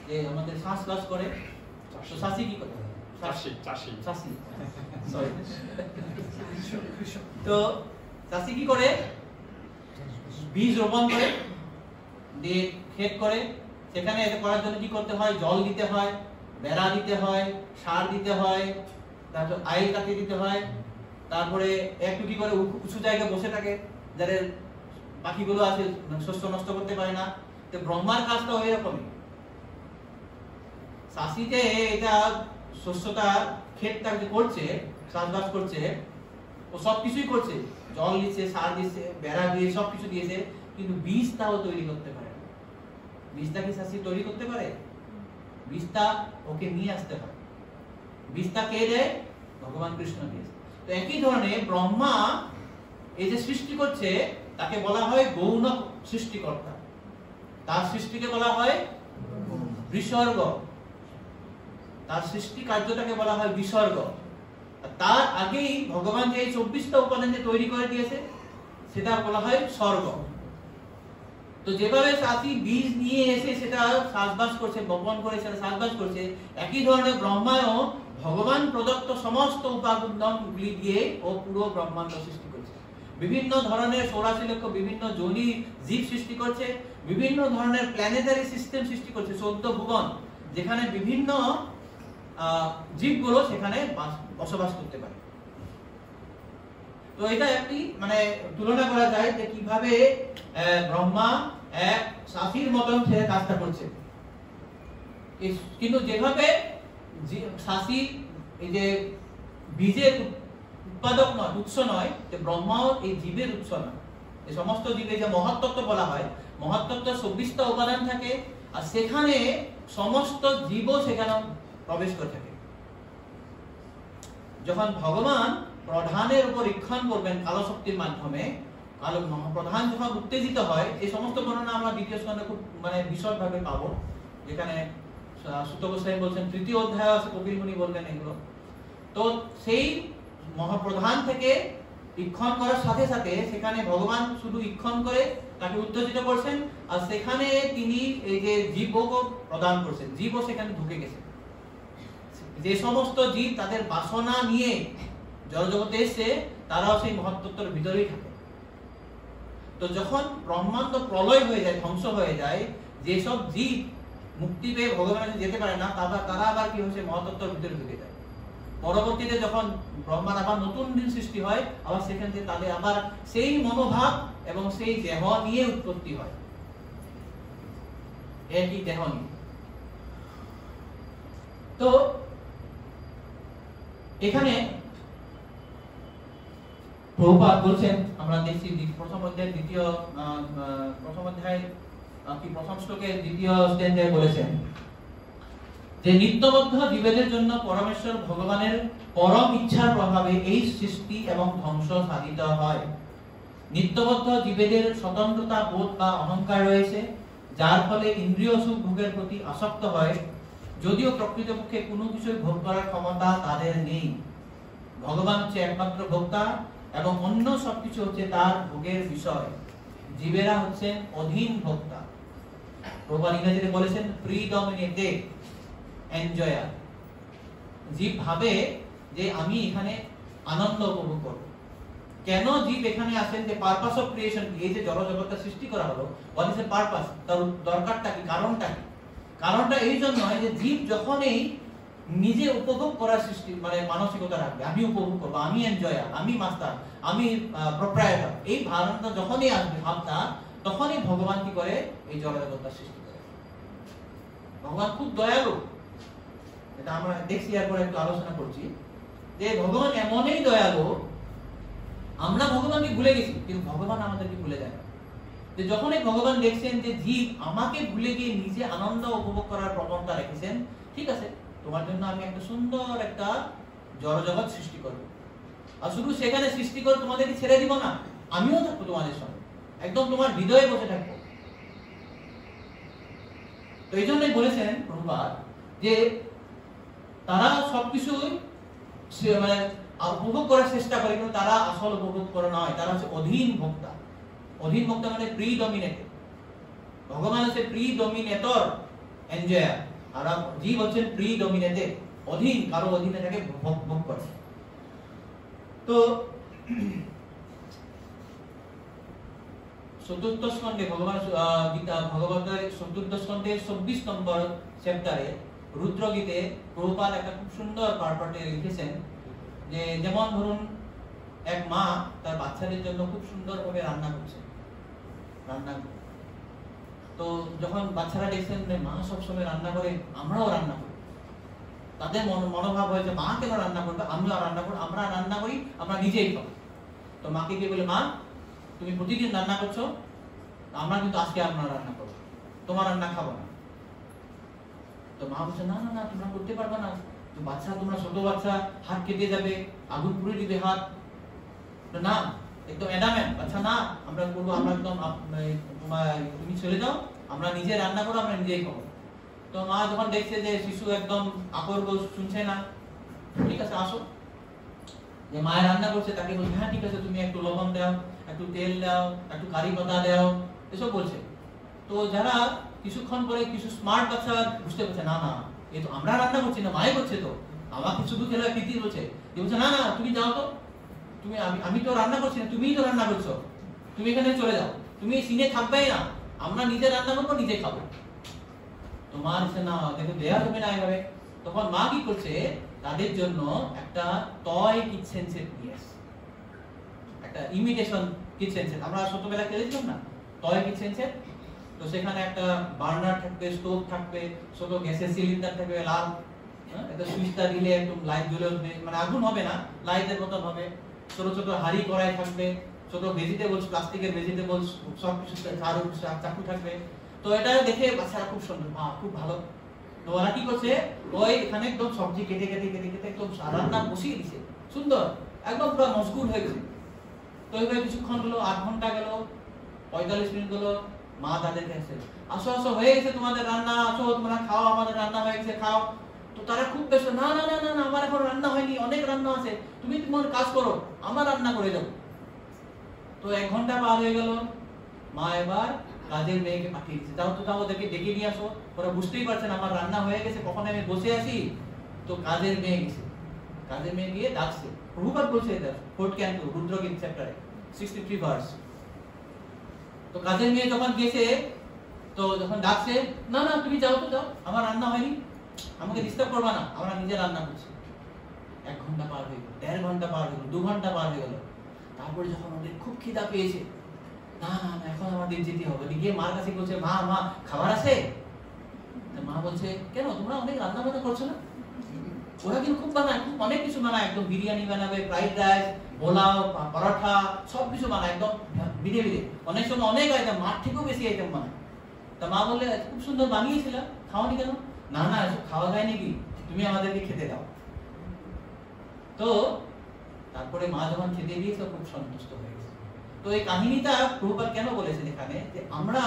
যে আমাদের শ্বাস বাস করে, তো শাসি কি করে? তো চাষি কি করে? বীজ রোপণ করে, দিয়ে ক্ষেত করে। সেখানে এটা করার জন্য কি করতে হয়? জল দিতে হয়, বেড়া দিতে হয়, সার দিতে হয়, তারপর আইল কাটিয়ে দিতে হয়। তারপরে একটু কি করে উঁচু জায়গায় বসে থাকে, যাদের পাখিগুলো আছে শস্য নষ্ট করতে পারে না। তো ব্রহ্মার কাজটা ওই রকমই। চাষিতে এটা শস্যটা ক্ষেতটা করছে, চাষবাস করছে, ও সবকিছুই করছে, জল দিচ্ছে, সার দিচ্ছে, বেড়া দিয়ে সবকিছু দিয়েছে, কিন্তু বীজটাও তৈরি করতে পারে না। বীজটা কি চাষি তৈরি করতে পারে? বীজটা ওকে নিয়ে আসতে হয়। বীজটা কে দেয়? ভগবান কৃষ্ণ দিয়েছে। তো একই ধরনের ব্রহ্মা এই যে সৃষ্টি করছে, তাকে বলা হয় গৌণ সৃষ্টিকর্তা। তার সৃষ্টিকে বলা হয় বিসর্গ। তার সৃষ্টি কার্যটাকে বলা হয় বিসর্গ। তার আগেই ভগবান যে 24টা উপাদান যে তৈরি করে দিয়েছে, সেটা বলা হয় স্বর্গ। তো যেভাবে চাষি বীজ নিয়ে এসে সেটা চাষবাস করছে, বপন করে সেটা চাষবাস করছে, একই ধরনের ব্রহ্মায়ও ভগবান প্রদত্ত সমস্ত উপাদানগুলি দিয়ে ও পুরো ব্রহ্মাণ্ড সৃষ্টি করছে। বিভিন্ন ধরনের 84 লক্ষ বিভিন্ন যোনি জীব সৃষ্টি করছে, বিভিন্ন ধরনের প্ল্যানেটারি সিস্টেম সৃষ্টি করছে, 14 ভুবন, যেখানে বিভিন্ন জীবগুলো সেখানে বসবাস করতে পারে। তো এটা একটি মানে তুলনা করা যায় যে কিভাবে ব্রহ্মা এক সাথীর মতন সে কাজটা করছে। কিন্তু যেভাবে শাসী এই যে বীজের উৎপাদক নয়, উৎস নয়, যে ব্রহ্মাও এই জীবের উৎস নয়। এই সমস্ত জীবে যে মহত্তত্ত্ব বলা হয়, মহত্তত্ত্ব 24টা উপাদান থাকে, আর সেখানে সমস্ত জীবও সেখানে প্রবেশ করে থাকে। যখন ভগবান প্রধানের উপর ইক্ষণ করবেন কালো শক্তির মাধ্যমে, কালো প্রধান যখন উত্তেজিত হয়, এই সমস্ত বর্ণনা আমরা দ্বিতীয় স্কন্ধে খুব মানে বিশদভাবে পাবো, যেখানে সুত গোস্বামী বলছেন, 3য় অধ্যায় আছে, কপিল মুনি বলবেন এগুলো। তো সেই মহাপ্রধান থেকে ইক্ষণ করার সাথে সাথে সেখানে ভগবান শুধু ইক্ষণ করে তাকে উত্তেজিত করছেন, আর সেখানে তিনি এই যে জীবও প্রদান করছেন, জীবও সেখানে ঢুকে গেছে। যে সমস্ত জীব তাদের বাসনা নিয়ে জড়জগতে এসে তারাও সেই মহত্তত্ত্বের ভিতরেই থাকে। তো যখন ব্রহ্মাণ্ড প্রলয় হয়ে যায়, ধ্বংস হয়ে যায়, যেসব জীব মুক্তি পেয়ে ভগবানের কাছে যেতে পারে না তারা আবার কি হচ্ছে মহত্তত্ত্বের ভিতরে ঢুকে যায়। পরবর্তীতে যখন ব্রহ্মার আবার নতুন দিন সৃষ্টি হয়, আবার সেখান থেকে তাদের আবার সেই মনোভাব এবং সেই দেহ নিয়ে উৎপত্তি হয়, একই দেহ নিয়ে। তো এখানে প্রভুপাদ বলছেন, আমরা দেখছি প্রথম অধ্যায়ের প্রথম শ্লোকের দ্বিতীয় স্ট্যান্ডায় বলেছেন যে নিত্যবদ্ধ জীবেদের জন্য পরমেশ্বর ভগবানের পরম ইচ্ছার প্রভাবে এই সৃষ্টি এবং ধ্বংস সাধিত হয়। নিত্যবদ্ধ জীবেদের স্বতন্ত্রতা বোধ বা অহংকার রয়েছে, যার ফলে ইন্দ্রিয় সুখ ভোগের প্রতি আসক্ত হয়, যদিও প্রকৃতপক্ষে কোনো কিছু ভোগ করার ক্ষমতা তাদের নেই। ভগবান হচ্ছে একমাত্র ভোক্তা এবং অন্য সবকিছু হচ্ছে তার ভোগের বিষয়। জীবেরা হচ্ছেন অধীন ভোক্তা। প্রভুপাদ ইংরেজিতে বলেছেন প্রিডমিনেটেড এনজয়ার। জীব ভাবে যে আমি এখানে আনন্দ উপভোগ করব। কেন জীব এখানে আসেন, যে পারপাস অফ ক্রিয়েশন, এই যে জড়জগৎটা সৃষ্টি করা হলো, হোয়াট ইজ এ পারপাস, তার দরকারটা কি, কারণটা কি? কারণটা এই জন্য হয় যে জীব যখনই নিজে উপভোগ করার সৃষ্টি মানে মানসিকতা রাখবে, আমি উপভোগ করবো, আমি এনজয়ার, আমি মাস্টার, আমি প্রোপ্রাইটার, এই ধারণা যখনই আসবে ভাবটা, তখনই ভগবান কি করে এই জড়জগৎটা সৃষ্টি করে। ভগবান খুব দয়ালু, এটা আমরা দেখছি, এরপর একটু আলোচনা করছি যে ভগবান এমনই দয়ালু, আমরা ভগবানকে ভুলে গেছি কিন্তু ভগবান আমাদেরকে ভুলে যায় না। যে যখনই ভগবান দেখছেন যে জীব আমাকে ভুলে গিয়ে নিজে আনন্দ উপভোগ করার প্রবণতা রেখেছেন, ঠিক আছে তোমার জন্য আমি একটা সুন্দর একটা জড়জগৎ সৃষ্টি করব, আর শুধু সেখানে সৃষ্টি করে তোমাদেরকে ছেড়ে দিব না, আমিও থাকবো তোমাদের সঙ্গে, একদম তোমার হৃদয়ে বসে থাকবো। তো এই জন্যই বলেছেন প্রভুপাদ যে তারা সবকিছুই মানে উপভোগ করার চেষ্টা করে, কিন্তু তারা আসল উপভোগ করে নয়, তারা হচ্ছে অধীন ভোক্তা। অধীন ভোক্তা মানে প্রিডমিনেটেড। ভগবান হচ্ছে প্রিডমিনেটর এনজয়ার, আর জীব হচ্ছেন প্রিডমিনেটেড অধীন, কারো অধীনে থাকে ভোগ করে। তো চতুর্থ স্কন্ধে ভগবান গীতা ভগবদ্গীতার চতুর্থ স্কন্ধের 24 নম্বর চ্যাপ্টারে রুদ্রগীতে প্রভুপাদ একটা খুব সুন্দর পার্টে লিখেছেন যে যেমন ধরুন এক মা তার বাচ্চাদের জন্য খুব সুন্দরভাবে রান্না করছে, তো যখন বাচ্চারা দেখছেন যে মা সবসময় রান্না করে, আমরাও রান্না করি, তাদের মনোভাব হয়েছে মা কেন রান্না করবে, আমরাও রান্না করি, আমরা রান্না করি, আমরা নিজেই খাবো। তো মাকে গিয়ে বলে মা তুমি প্রতিদিন রান্না করছো, আমরা কিন্তু আজকে আমরা রান্না করবো, তোমার রান্না খাবো না। তো মা বলছে না না না তোমরা করতে পারবে না, তো বাচ্চা তোমরা ছোট বাচ্চা, হাত কেটে যাবে, আগুন পুড়ে দিবে হাত, না একদম অ্যাডামেন্ট, আচ্ছা না আমরা করবো, আমরা একদম তুমি চলে যাও, আমরা নিজে রান্না করবো, আমরা নিজেই খাবো। তো মা যখন দেখছে যে শিশু একদম আকর শুনছে না, ঠিক আছে আসো, যে মায়ের রান্না করছে তাকে বলছে হ্যাঁ ঠিক আছে তুমি একটু লবণ দাও, একটু তেল দাও, একটু কারি পাতা দাও, এসব বলছে। তো যারা কিছুক্ষণ পরে কিছু স্মার্ট বাচ্চা বুঝতে পারছে না না এ তো আমরা রান্না করছি না, মাই করছে, তো আমাকে শুধু খেলে কীর্তি বলছে, বলছে না না তুমি যাও তো, তুমি আমি তো রান্না করছি না, তুমিই তো রান্না করছো, তুমি এখানে চলে যাও, তুমি সিনে থাকবেই না, আমরা নিজে রান্না করবো নিজে খাবো। তো মা বলছে না দেখো দেয়া হবে না এভাবে। তখন মা কি করছে, তাদের জন্য একটা টয় কিচেন সেট নিয়ে আসে, একটা ইমিটেশন কিচেন সেট, আমরা ছোটবেলায় খেলেছিলাম না টয় কিচেন সেট। তো সেখানে একটা বার্নার থাকবে, স্টোভ থাকবে, ছোট গ্যাসের সিলিন্ডার থাকবে লাল, একটা সুইচটা দিলে একদম লাইট জ্বলে উঠবে, মানে আগুন হবে না লাইটের মতন হবে, ছোট ছোট হাঁড়ি কড়াই থাকবে, ছোট ভেজিটেবলস প্লাস্টিকের ভেজিটেবলস সব কিছু চাকু থাকবে। তো এটা দেখে বাচ্চারা খুব সুন্দর, খুব ভালো। তো ওরা কি করছে, ওই এখানে একদম সবজি কেটে কেটে কেটে কেটে একদম রান্না বসিয়ে দিছে, সুন্দর একদম পুরো মজগুল হয়ে গেছে। তো এবার কিছুক্ষণ গেলো, 8 ঘন্টা গেল, 45 মিনিট গেলো, মা তাদেরকে আসে আসো আসো হয়ে গেছে তোমাদের রান্না, আসো তোমরা খাও, আমাদের রান্না হয়ে গেছে খাও। তো তারা খুব ব্যস্ত, না না না না আমার এখন রান্না হয়নি, অনেক রান্না আছে, তুমি তোমার কাজ করো, আমার রান্না করে যাও। তো 1 ঘন্টা পার হয়ে গেল, মা এবার কাজের মেয়েকে পাঠিয়ে দিচ্ছে, যাও তো যাও ওদেরকে ডেকে নিয়ে আসো। ওরা বুঝতেই পারছেন আমার রান্না হয়ে গেছে, কখন আমি বসে আছি। তো কাজের মেয়ে গেছে, কাজের মেয়ে গিয়ে ডাকছে। প্রভুপাদ বলছে এটা 4th ক্যান্টো রুদ্রগীত চ্যাপ্টারে 63 ভার্স। তো কাজের মেয়ে যখন গেছে, তো যখন ডাকছে, না না তুমি যাও তো যাও, আমার রান্না হয়নি, আমাকে ডিস্টার্ব করবা না, আমরা নিজে রান্না করছি। 1 ঘন্টা পার হয়ে গেল, 1.5 ঘন্টা পার হয়ে গেল, 2 ঘন্টা পার হয়ে গেল। তারপরে যখন ওদের খুব খিদা পেয়েছে, না না না এখন আমাদের যেতে হবে, গিয়ে মার কাছে বলছে, মা মা খাবার আছে? মা বলছে, কেন তোমরা অনেক রান্না বান্না করছো না? ওরা কিন্তু খুব বানায়, খুব অনেক কিছু বানায়, একদম বিরিয়ানি বানাবে, ফ্রাইড রাইস, পোলাও, পরোটা, সবকিছু বানায় একদম বিধে বিধে। অনেক সময় অনেক আইটেম, মার থেকেও বেশি আইটেম বানায়। তা মা বললে, খুব সুন্দর বানিয়েছিলাম, খাওয়ানি কেন? না না এসব খাওয়া যায় নাকি, তুমি আমাদেরকে খেতে দাও। তো তারপরে মা যখন খেতে দিয়েছে খুব সন্তুষ্ট হয়ে গেছে। তো এই কাহিনীটা প্রভুপাদ কেন বলেছেন এখানে, যে আমরা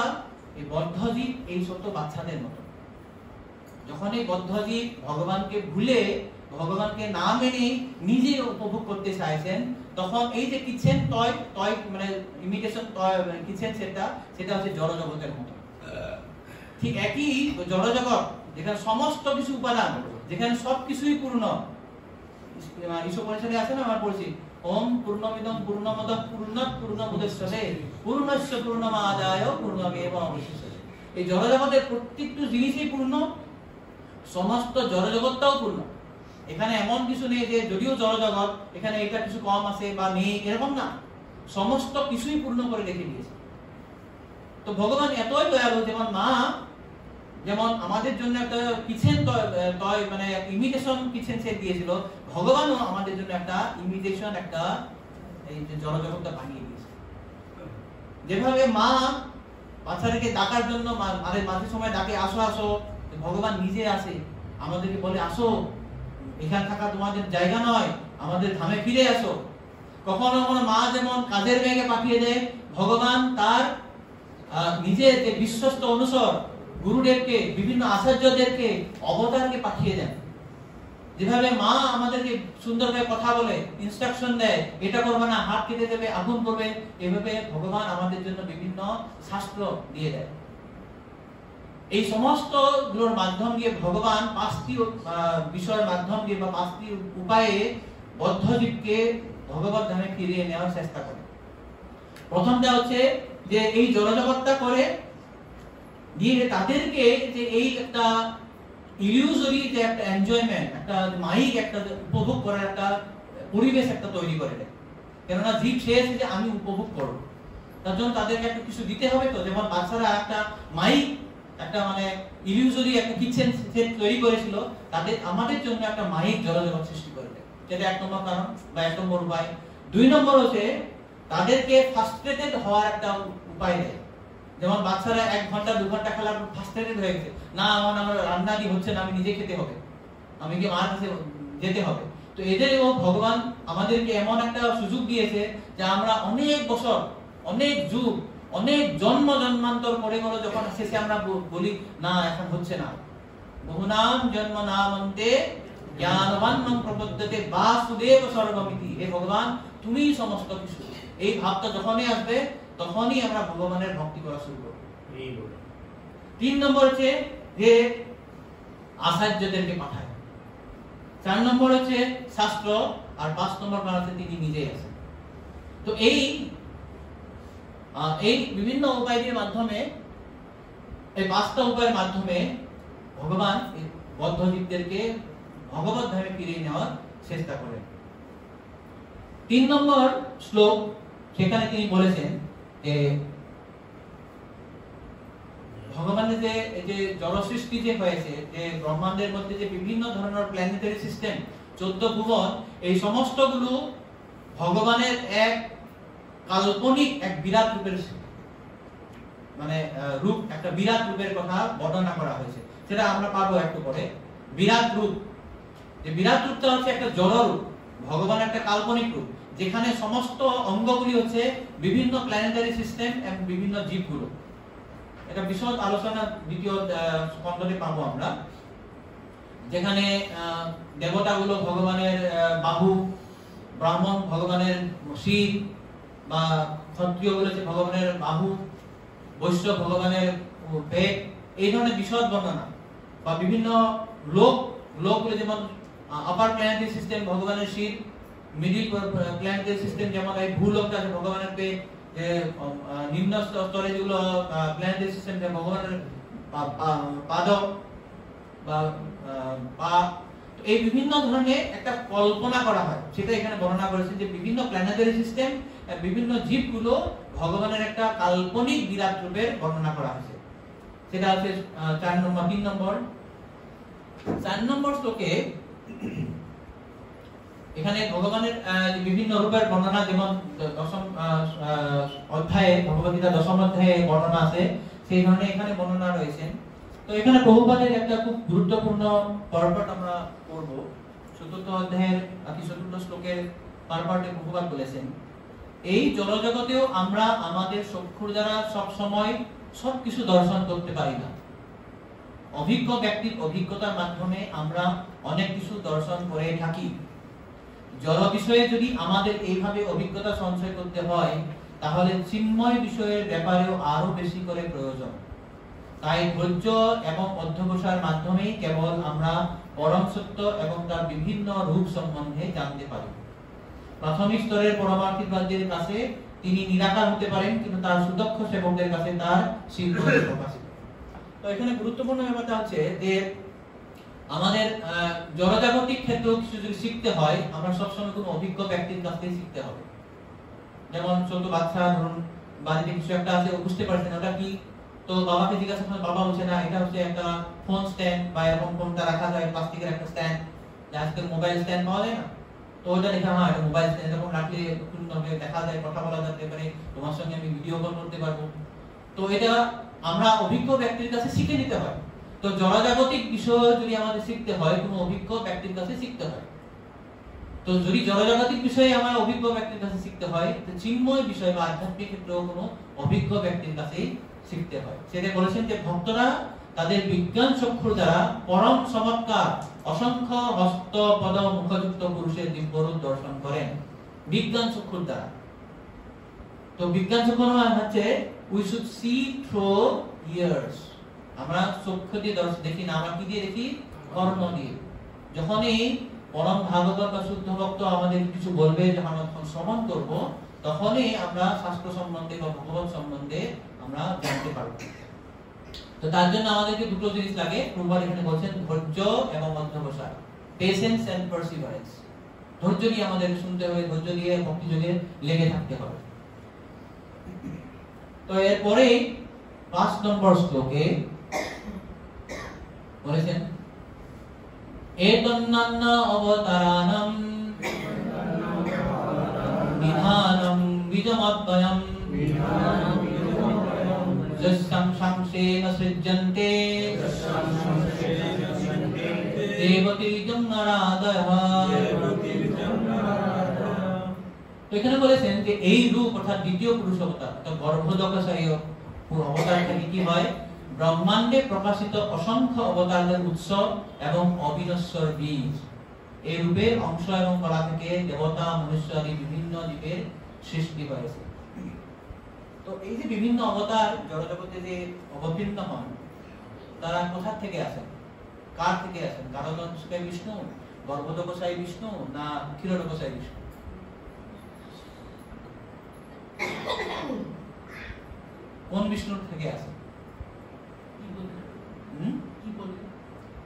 এই বদ্ধজীব এই ছোট বাচ্চাদের মতো, যখন এই বদ্ধজীব ভগবানকে ভুলে, ভগবানকে না মেনে নিজে উপভোগ করতে চাইছেন, তখন এই যে কিচেন টয় টয় মানে ইমিটেশন টয় কিচেন, সেটা হচ্ছে জড় জগতের মতো। ঠিক একই জড় জগৎ, যেখানে সমস্ত কিছু উপাদান, যেখানে সবকিছুই পূর্ণ। ঈশ্বর পরিষদে আছে না, আমরা পড়ছি, ওম পূর্ণমিদং পূর্ণমদঃ পূর্ণাৎ পূর্ণমুদচ্যতে পূর্ণস্য পূর্ণমাদায় পূর্ণমেব অবশিষ্যতে। এই জড় জগতের প্রত্যেকটা জিনিসই পূর্ণ, সমস্ত জড় জগৎটাও পূর্ণ। এখানে এমন কিছু নেই যে যদিও জড় জগৎ এখানে এটা কিছু কম আছে বা নেই, এরকম না, সমস্ত কিছুই পূর্ণ করে রেখে দিয়েছে। তো ভগবান এতই দয়ালু, যেমন মা যেমন আমাদের জন্য একটা কিচেন টয় মানে ইমিটেশন কিচেন সেট দিয়েছিল, ভগবানও আমাদের জন্য একটা ইমিটেশন একটা এই যে জড় জগৎটা বানিয়ে দিয়েছে। যেভাবে মা বাচ্চাদেরকে ডাকার জন্য মাঝে সময় ডাকে, আসো আসো, ভগবান নিজে আসে, আমাদেরকে বলে, আসো, এখানে থাকা তোমাদের জায়গা নয়, আমাদের ধামে ফিরে আসো। কখনো কখনো মা যেমন কাজের মেয়েকে পাঠিয়ে দেয়, ভগবান তার নিজের যে বিশ্বস্ত অনুসর গুরুদেবকে, বিভিন্ন আচার্যদেরকে, অবতারকে পাঠিয়ে দেন। যেভাবে মা আমাদেরকে সুন্দরভাবে কথা বলে, ইনস্ট্রাকশন দেয়, এটা করবে না, হাত কেটে দেবে, আগুন করবে, এভাবে ভগবান আমাদের জন্য বিভিন্ন শাস্ত্র দিয়ে দেয়। এই সমস্ত গুলোর মাধ্যম দিয়ে ভগবান 5টি বিষয়ের মাধ্যম দিয়ে বা 5টি উপায়ে বদ্ধজীবকে ভগবত ধামে ফিরিয়ে নেওয়ার চেষ্টা করে। প্রথমটা হচ্ছে যে এই জড়জগৎটা করে দিয়ে তাদেরকে যে এই একটা ইলিউজরি যে একটা এনজয়মেন্ট, একটা মাইক একটা উপভোগ করার একটা পরিবেশ একটা তৈরি করে দেয়। কেননা জীব চেয়েছে যে আমি উপভোগ করব, তার জন্য তাদেরকে একটা কিছু দিতে হবে। তো যেমন বাচ্চারা একটা মাইক, একটা মানে ইলিউজরি একটা কিচেন সেট তৈরি করেছিল, তাদের আমাদের জন্য একটা মাইক জড়জগৎ সৃষ্টি করে দেয়। সেটা 1 নম্বর কারণ বা 1 নম্বর উপায়। 2 নম্বর হচ্ছে তাদেরকে ফ্রাস্ট্রেটেড হওয়ার একটা উপায় দেয়। যেমন বাচ্চারা 1 ঘন্টা 2 ঘন্টা খেলার পর ফ্রাস্ট্রেটেড হয়ে গেছে, না আমার রান্না দিয়ে হচ্ছে না, আমি নিজে খেতে হবে, আমি কি মার কাছে যেতে হবে। তো এদেরও ভগবান আমাদেরকে এমন একটা সুযোগ দিয়েছে যে আমরা অনেক বছর, অনেক যুগ, অনেক জন্ম জন্মান্তর পরে গেল, যখন শেষে আমরা বলি না এখন হচ্ছে না, বহুনাম জন্ম নামন্তে জ্ঞানবান্নং প্রপদ্যতে বাসুদেব সর্বমিতি। হে ভগবান তুমিই সমস্ত কিছু, এই ভাবটা যখনই আসবে তখনই আমরা ভগবানের ভক্তি করা শুরু করব। 3 নম্বর হচ্ছে যে আচার্যদেরকে পাঠায়। 4 নম্বর হচ্ছে শাস্ত্র, আর 5 নম্বর কারণ হচ্ছে তিনি নিজেই আছেন। তো এই বিভিন্ন উপায়ের মাধ্যমে, এই 5টা উপায়ের মাধ্যমে ভগবান বদ্ধজীবদেরকে ভগবত ধামে ফিরিয়ে নেওয়ার চেষ্টা করেন। 3 নম্বর শ্লোক, সেখানে তিনি বলেছেন যে ভগবানের যে জড় সৃষ্টি যে হয়েছে, যে ব্রহ্মাণ্ডের মধ্যে যে বিভিন্ন ধরনের প্ল্যানেটারি সিস্টেম, 14 ভুবন, এই সমস্তগুলো ভগবানের এক কাল্পনিক এক বিরাট রূপের মানে রূপ, একটা বিরাট রূপের কথা বর্ণনা করা হয়েছে। সেটা আমরা পাবো একটু পরে। বিরাট রূপ, যে বিরাট রূপটা হচ্ছে একটা জড় রূপ, ভগবানের একটা কাল্পনিক রূপ, যেখানে সমস্ত অঙ্গগুলি হচ্ছে বিভিন্ন প্ল্যানেটারি সিস্টেম এবং বিভিন্ন জীবগুলো। এটা বিশদ আলোচনা 2য় খণ্ডে পাবো আমরা, যেখানে দেবতাগুলো ভগবানের বাহু, ব্রাহ্মণ ভগবানের শির, বা ক্ষত্রিয় বলেছে ভগবানের বাহু, বৈশ্য ভগবানের পেট, এই ধরনের বিশদ বর্ণনা, বা বিভিন্ন লোকগুলো যেমন আপার প্ল্যানেটারি সিস্টেম ভগবানের শির, মিডিল প্ল্যানেটারি সিস্টেম যেমন এই ভূলোকটা আছে ভগবানের পেট, নিম্ন স্তরে যেগুলো প্ল্যানেটারি সিস্টেম ভগবানের পাদ বা পা, এই বিভিন্ন ধরনের একটা কল্পনা করা হয়, সেটা এখানে বর্ণনা করেছে যে বিভিন্ন প্ল্যানেটারি সিস্টেম, বিভিন্ন জীবগুলো ভগবানের একটা কাল্পনিক বিরাট রূপের বর্ণনা করা হয়েছে। সেটা হচ্ছে 3 নম্বর শ্লোকে এখানে ভগবানের বিভিন্ন রূপের বর্ণনা, যেমন দশম অধ্যায়ে ভগবদ্গীতা 10ম অধ্যায়ে বর্ণনা আছে, সেই ধরনের এখানে বর্ণনা রয়েছে। তো এখানে প্রভুপাদের একটা খুব গুরুত্বপূর্ণ পার্ট আমরা পড়ব। 4th অধ্যায়ের 4th শ্লোকের পার্টে প্রভুপাদ বলেছেন, এই জড়জগতেও আমরা আমাদের চক্ষুর দ্বারা সব সময় সবকিছু দর্শন করতে পারি না। অভিজ্ঞ ব্যক্তির অভিজ্ঞতার মাধ্যমে আমরা অনেক কিছু দর্শন করে থাকি। জড় বিষয়ে যদি আমাদের এইভাবে অভিজ্ঞতা সঞ্চয় করতে হয়, তাহলে চিন্ময় বিষয়ের ব্যাপারেও আরো বেশি করে প্রয়োজন। তাই ধৈর্য এবং অধ্যবসায়ের মাধ্যমে কেবল আমরা পরম সত্য এবং তার বিভিন্ন রূপ সম্বন্ধে জানতে পারি। প্রাথমিক স্তরের পরমার্থীবাদীদের কাছে তিনি নিরাকার হতে পারেন, কিন্তু তার সুদক্ষ সেবকদের কাছে তার শীঘ্রই প্রকাশিত। তো এখানে গুরুত্বপূর্ণ ব্যাপারটা হচ্ছে যে আমাদের জড়জাগতিক ক্ষেত্রেও কিছু যদি শিখতে হয়, আমরা সবসময় কোনো অভিজ্ঞ ব্যক্তির কাছ থেকে শিখতে হবে। যেমন ছোট বাচ্চা ধরুন বাড়িতে কিছু একটা আছে, ও বুঝতে পারছে না ওটা কি, তো বাবাকে জিজ্ঞাসা করে, বাবা বলছে না এটা হচ্ছে একটা ফোন স্ট্যান্ড, বা এরকম ফোনটা রাখা যায় প্লাস্টিকের একটা স্ট্যান্ড, আজকাল মোবাইল স্ট্যান্ড পাওয়া যায় না, তো ওটা দেখে হ্যাঁ এটা মোবাইল স্ট্যান্ড, এরকম রাখলে সুন্দরভাবে দেখা যায়, কথা বলা যেতে পারে, তোমার সঙ্গে আমি ভিডিও কল করতে পারবো। তো এটা আমরা অভিজ্ঞ ব্যক্তির কাছে শিখে নিতে হয়। তো জড়জাগতিক বিষয় যদি আমাদের শিখতে হয়, কোনো অভিজ্ঞ ব্যক্তির কাছে শিখতে হয়। তো যদি জড়জাগতিক বিষয়ে আমার অভিজ্ঞ ব্যক্তির কাছে শিখতে হয়, তো চিন্ময় বিষয় বা আধ্যাত্মিক ক্ষেত্রেও কোনো অভিজ্ঞ ব্যক্তির কাছেই শিখতে হয়। সেটা বলেছেন যে ভক্তরা তাদের বিজ্ঞান চক্ষুর দ্বারা পরম চমৎকার অসংখ্য হস্ত পদ মুখযুক্ত পুরুষের দিব্যরূপ দর্শন করেন বিজ্ঞান চক্ষুর দ্বারা। তো বিজ্ঞান চক্ষু মানে হচ্ছে we should see through ears, আমরা চক্ষু দিয়ে দেখি না, আমরা কি দিয়ে দেখি? কর্ণ দিয়ে। যখন এই পরম ভাগবত বা শুদ্ধ ভক্ত আমাদের কিছু বলবে, যখন আমরা শ্রবণ করব, তখনই আমরা শাস্ত্র সম্বন্ধে বা ভগবত সম্বন্ধে আমরা জানতে পারব। তো তার জন্য আমাদেরকে দুটো জিনিস লাগে। প্রভুপাদ এখানে বলছেন ধৈর্য এবং অধ্যবসায়, পেশেন্স এন্ড পারসিভারেন্স। ধৈর্য নিয়ে আমাদের শুনতে হবে, ধৈর্য দিয়ে ভক্তি যোগে লেগে থাকতে হবে। তো এরপরে 5 নম্বর শ্লোকে বলেছেন এতন্নান্ন অবতারাণম বিধানম বিজমাদ্বয়ম যস্যং সংসেন সৃজ্যন্তে দেবতীজং নরাদয়ঃ। তো এখানে বলেছেন যে এই রূপ অর্থাৎ দ্বিতীয় পুরুষ অবতার, তো গর্ভোদকশায়ী অবতার থেকে কি হয়? ব্রহ্মাণ্ডে প্রকাশিত অসংখ্য অবতারদের উৎস এবং অবিনশ্বর বীজ। এই রূপের অংশ এবং কলা থেকে দেবতা, মনুষ্য আদি বিভিন্ন জীবের সৃষ্টি হয়েছে। তো এই যে বিভিন্ন অবতার জড়জগতে যে অবতীর্ণ হন, তারা কোথা থেকে আসেন, কার থেকে আসেন? কারণস্বরূপ বিষ্ণু, গর্ভোদকশায়ী বিষ্ণু, না ক্ষীরোদকশায়ী বিষ্ণু? কোন বিষ্ণুর থেকে আসে?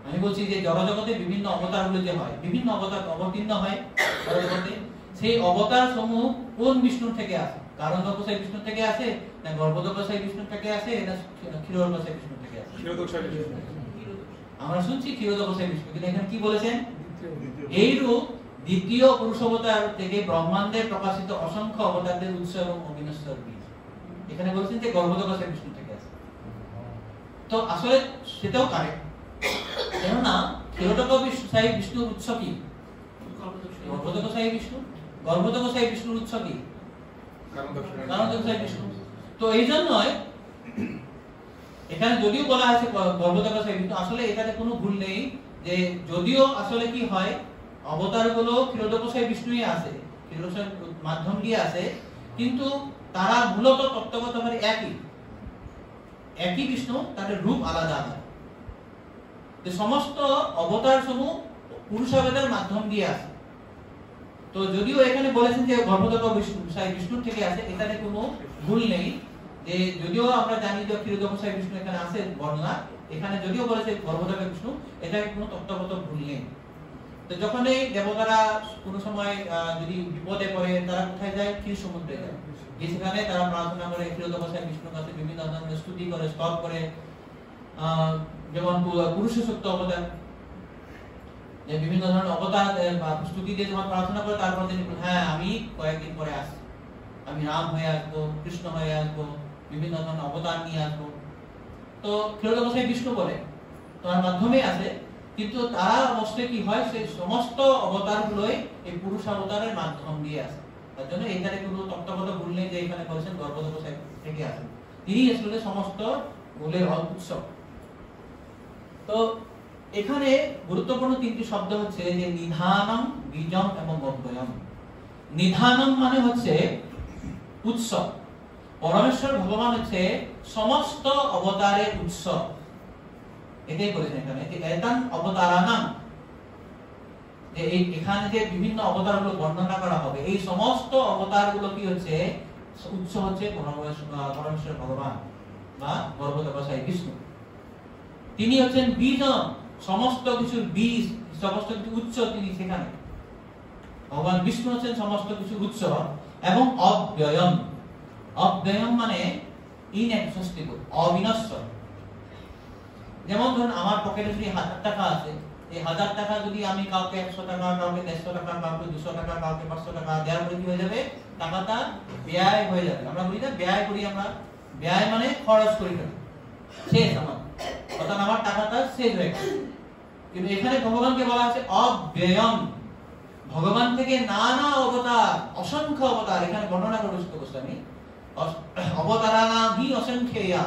আমি বলছি যে জড়জগতে বিভিন্ন অবতারগুলো যে হয়, বিভিন্ন অবতার অবতীর্ণ হয় জড়জগতে, সেই অবতার সমূহ কোন বিষ্ণুর থেকে আসে? কারণদকশায়ী বিষ্ণু থেকে আসে, না গর্ভোদকশায়ী বিষ্ণু থেকে আসে, না ক্ষীরোদকশায়ী বিষ্ণু থেকে আসে? আমরা শুনছি ক্ষীরোদকশায়ী বিষ্ণু, কিন্তু এখানে কি বলেছেন? এই রূপ দ্বিতীয় পুরুষ অবতার থেকে ব্রহ্মাণ্ডে প্রকাশিত অসংখ্য অবতারদের উৎস এবং অবিনশ্বর বীজ। এখানে বলছেন যে গর্ভোদকশায়ী বিষ্ণু থেকে আসে। তো আসলে সেটাও কারেক্ট, কেননা ক্ষীরোদকশায়ী বিষ্ণুর উৎস কি? গর্ভোদকশায়ী বিষ্ণু। গর্ভোদকশায়ী বিষ্ণুর উৎস কি? কারণদকশায়ী বিষ্ণু। তো এই জন্যই এখানে যদিও বলা আছে গর্ভোদকশায়ী বিষ্ণু, আসলে এটাতে কোনো ভুল নেই। যে যদিও আসলে কি হয়, অবতারগুলো ক্ষীরোদকশায়ী বিষ্ণুই আছে, ক্ষীরোদকশায়ী মাধ্যম দিয়ে আছে, কিন্তু তারা মূলত তত্ত্বগতভাবে একই বিষ্ণু, তাদের রূপ আলাদা আলাদা। যে সমস্ত অবতার সমূহ পুরুষাবেদের মাধ্যম দিয়ে আসে। তো যদিও এখানে বলেছেন যে গর্ভোদক বিষ্ণুর থেকে আসে, এখানে কোনো ভুল নেই। যে যদিও আমরা জানি যে ক্ষীরোদক বিষ্ণু এখানে আছে বর্ণনা, এখানে যদিও বলেছে গর্ভোদক বিষ্ণু, এটা কোনো তত্ত্বগত ভুল নেই। তো যখন এই দেবতারা কোনো সময় যদি বিপদে পড়ে, তারা কোথায় যায়? ক্ষীর সমুদ্রে যায়। সেখানে তারা প্রার্থনা করে ক্ষীরোদক বিষ্ণুর কাছে বিভিন্ন ধরনের স্তুতি করে, স্তব করে। যেমন পুরুষোত্তম অবতার, যে বিভিন্ন ধরনের অবতার স্তুতি দিয়ে যখন প্রার্থনা করে, তারপর তিনি হ্যাঁ আমি কয়েকদিন পরে আসবো, আমি রাম হয়ে আসবো, কৃষ্ণ হয়ে আসবো, বিভিন্ন ধরনের অবতার নিয়ে আসবো। তো ক্ষীরোদক বিষ্ণু বলে তার মাধ্যমে আসে, কিন্তু তারা অবশ্যই কি হয়, সেই সমস্ত অবতারগুলোই এই পুরুষ অবতারের মাধ্যম দিয়ে আসে। তার জন্য এখানে কোনো তত্ত্বগত ভুল নেই যে এখানে বলছেন গর্ভোদক থেকে আসেন, তিনি আসলে সমস্ত মূলের উৎস। তো এখানে গুরুত্বপূর্ণ তিনটি শব্দ হচ্ছে যে নিধানম, বীজম এবং অব্যয়ম। নিধানম মানে হচ্ছে উৎস। পরমেশ্বর ভগবান হচ্ছে সমস্ত অবতারের উৎস, এটাই বলেছেন এখানে যে এতান অবতারানাম, যে এখানে যে বিভিন্ন অবতারগুলো বর্ণনা করা হবে, এই সমস্ত অবতারগুলো কি হচ্ছে? উৎস হচ্ছে পরমেশ্বর ভগবান বা গর্ভোদক বিষ্ণু। তিনি হচ্ছেন বীজম, সমস্ত কিছুর বীজ, সমস্ত কিছু উৎস তিনি সেখানে। ভগবান বিষ্ণু হচ্ছেন সমস্ত কিছুর উৎস। এবং অব্যয়ম, অব্যয়ম মানে ইনএক্সস্টিবল, অবিনশ্বর। যেমন ধরুন আমার পকেটে যদি 1000 টাকা আছে, এই 1000 টাকা যদি আমি কাউকে 100 টাকা, কাউকে 150 টাকা, কাউকে 200 টাকা, কাউকে 500 টাকা দেওয়ার পরে কি হয়ে যাবে? টাকাটা ব্যয় হয়ে যাবে। আমরা বলি না ব্যয় করি, আমরা ব্যয় মানে খরচ করি, শেষ আমার, অর্থাৎ আমার টাকাটা শেষ হয়ে গেছে। কিন্তু এখানে ভগবানকে বলা আছে অব্যয়ম, ভগবান থেকে নানা অবতার, অসংখ্য অবতার এখানে বর্ণনা করে সুত গোস্বামী। অবতারানাহি অসংখ্যেয়া,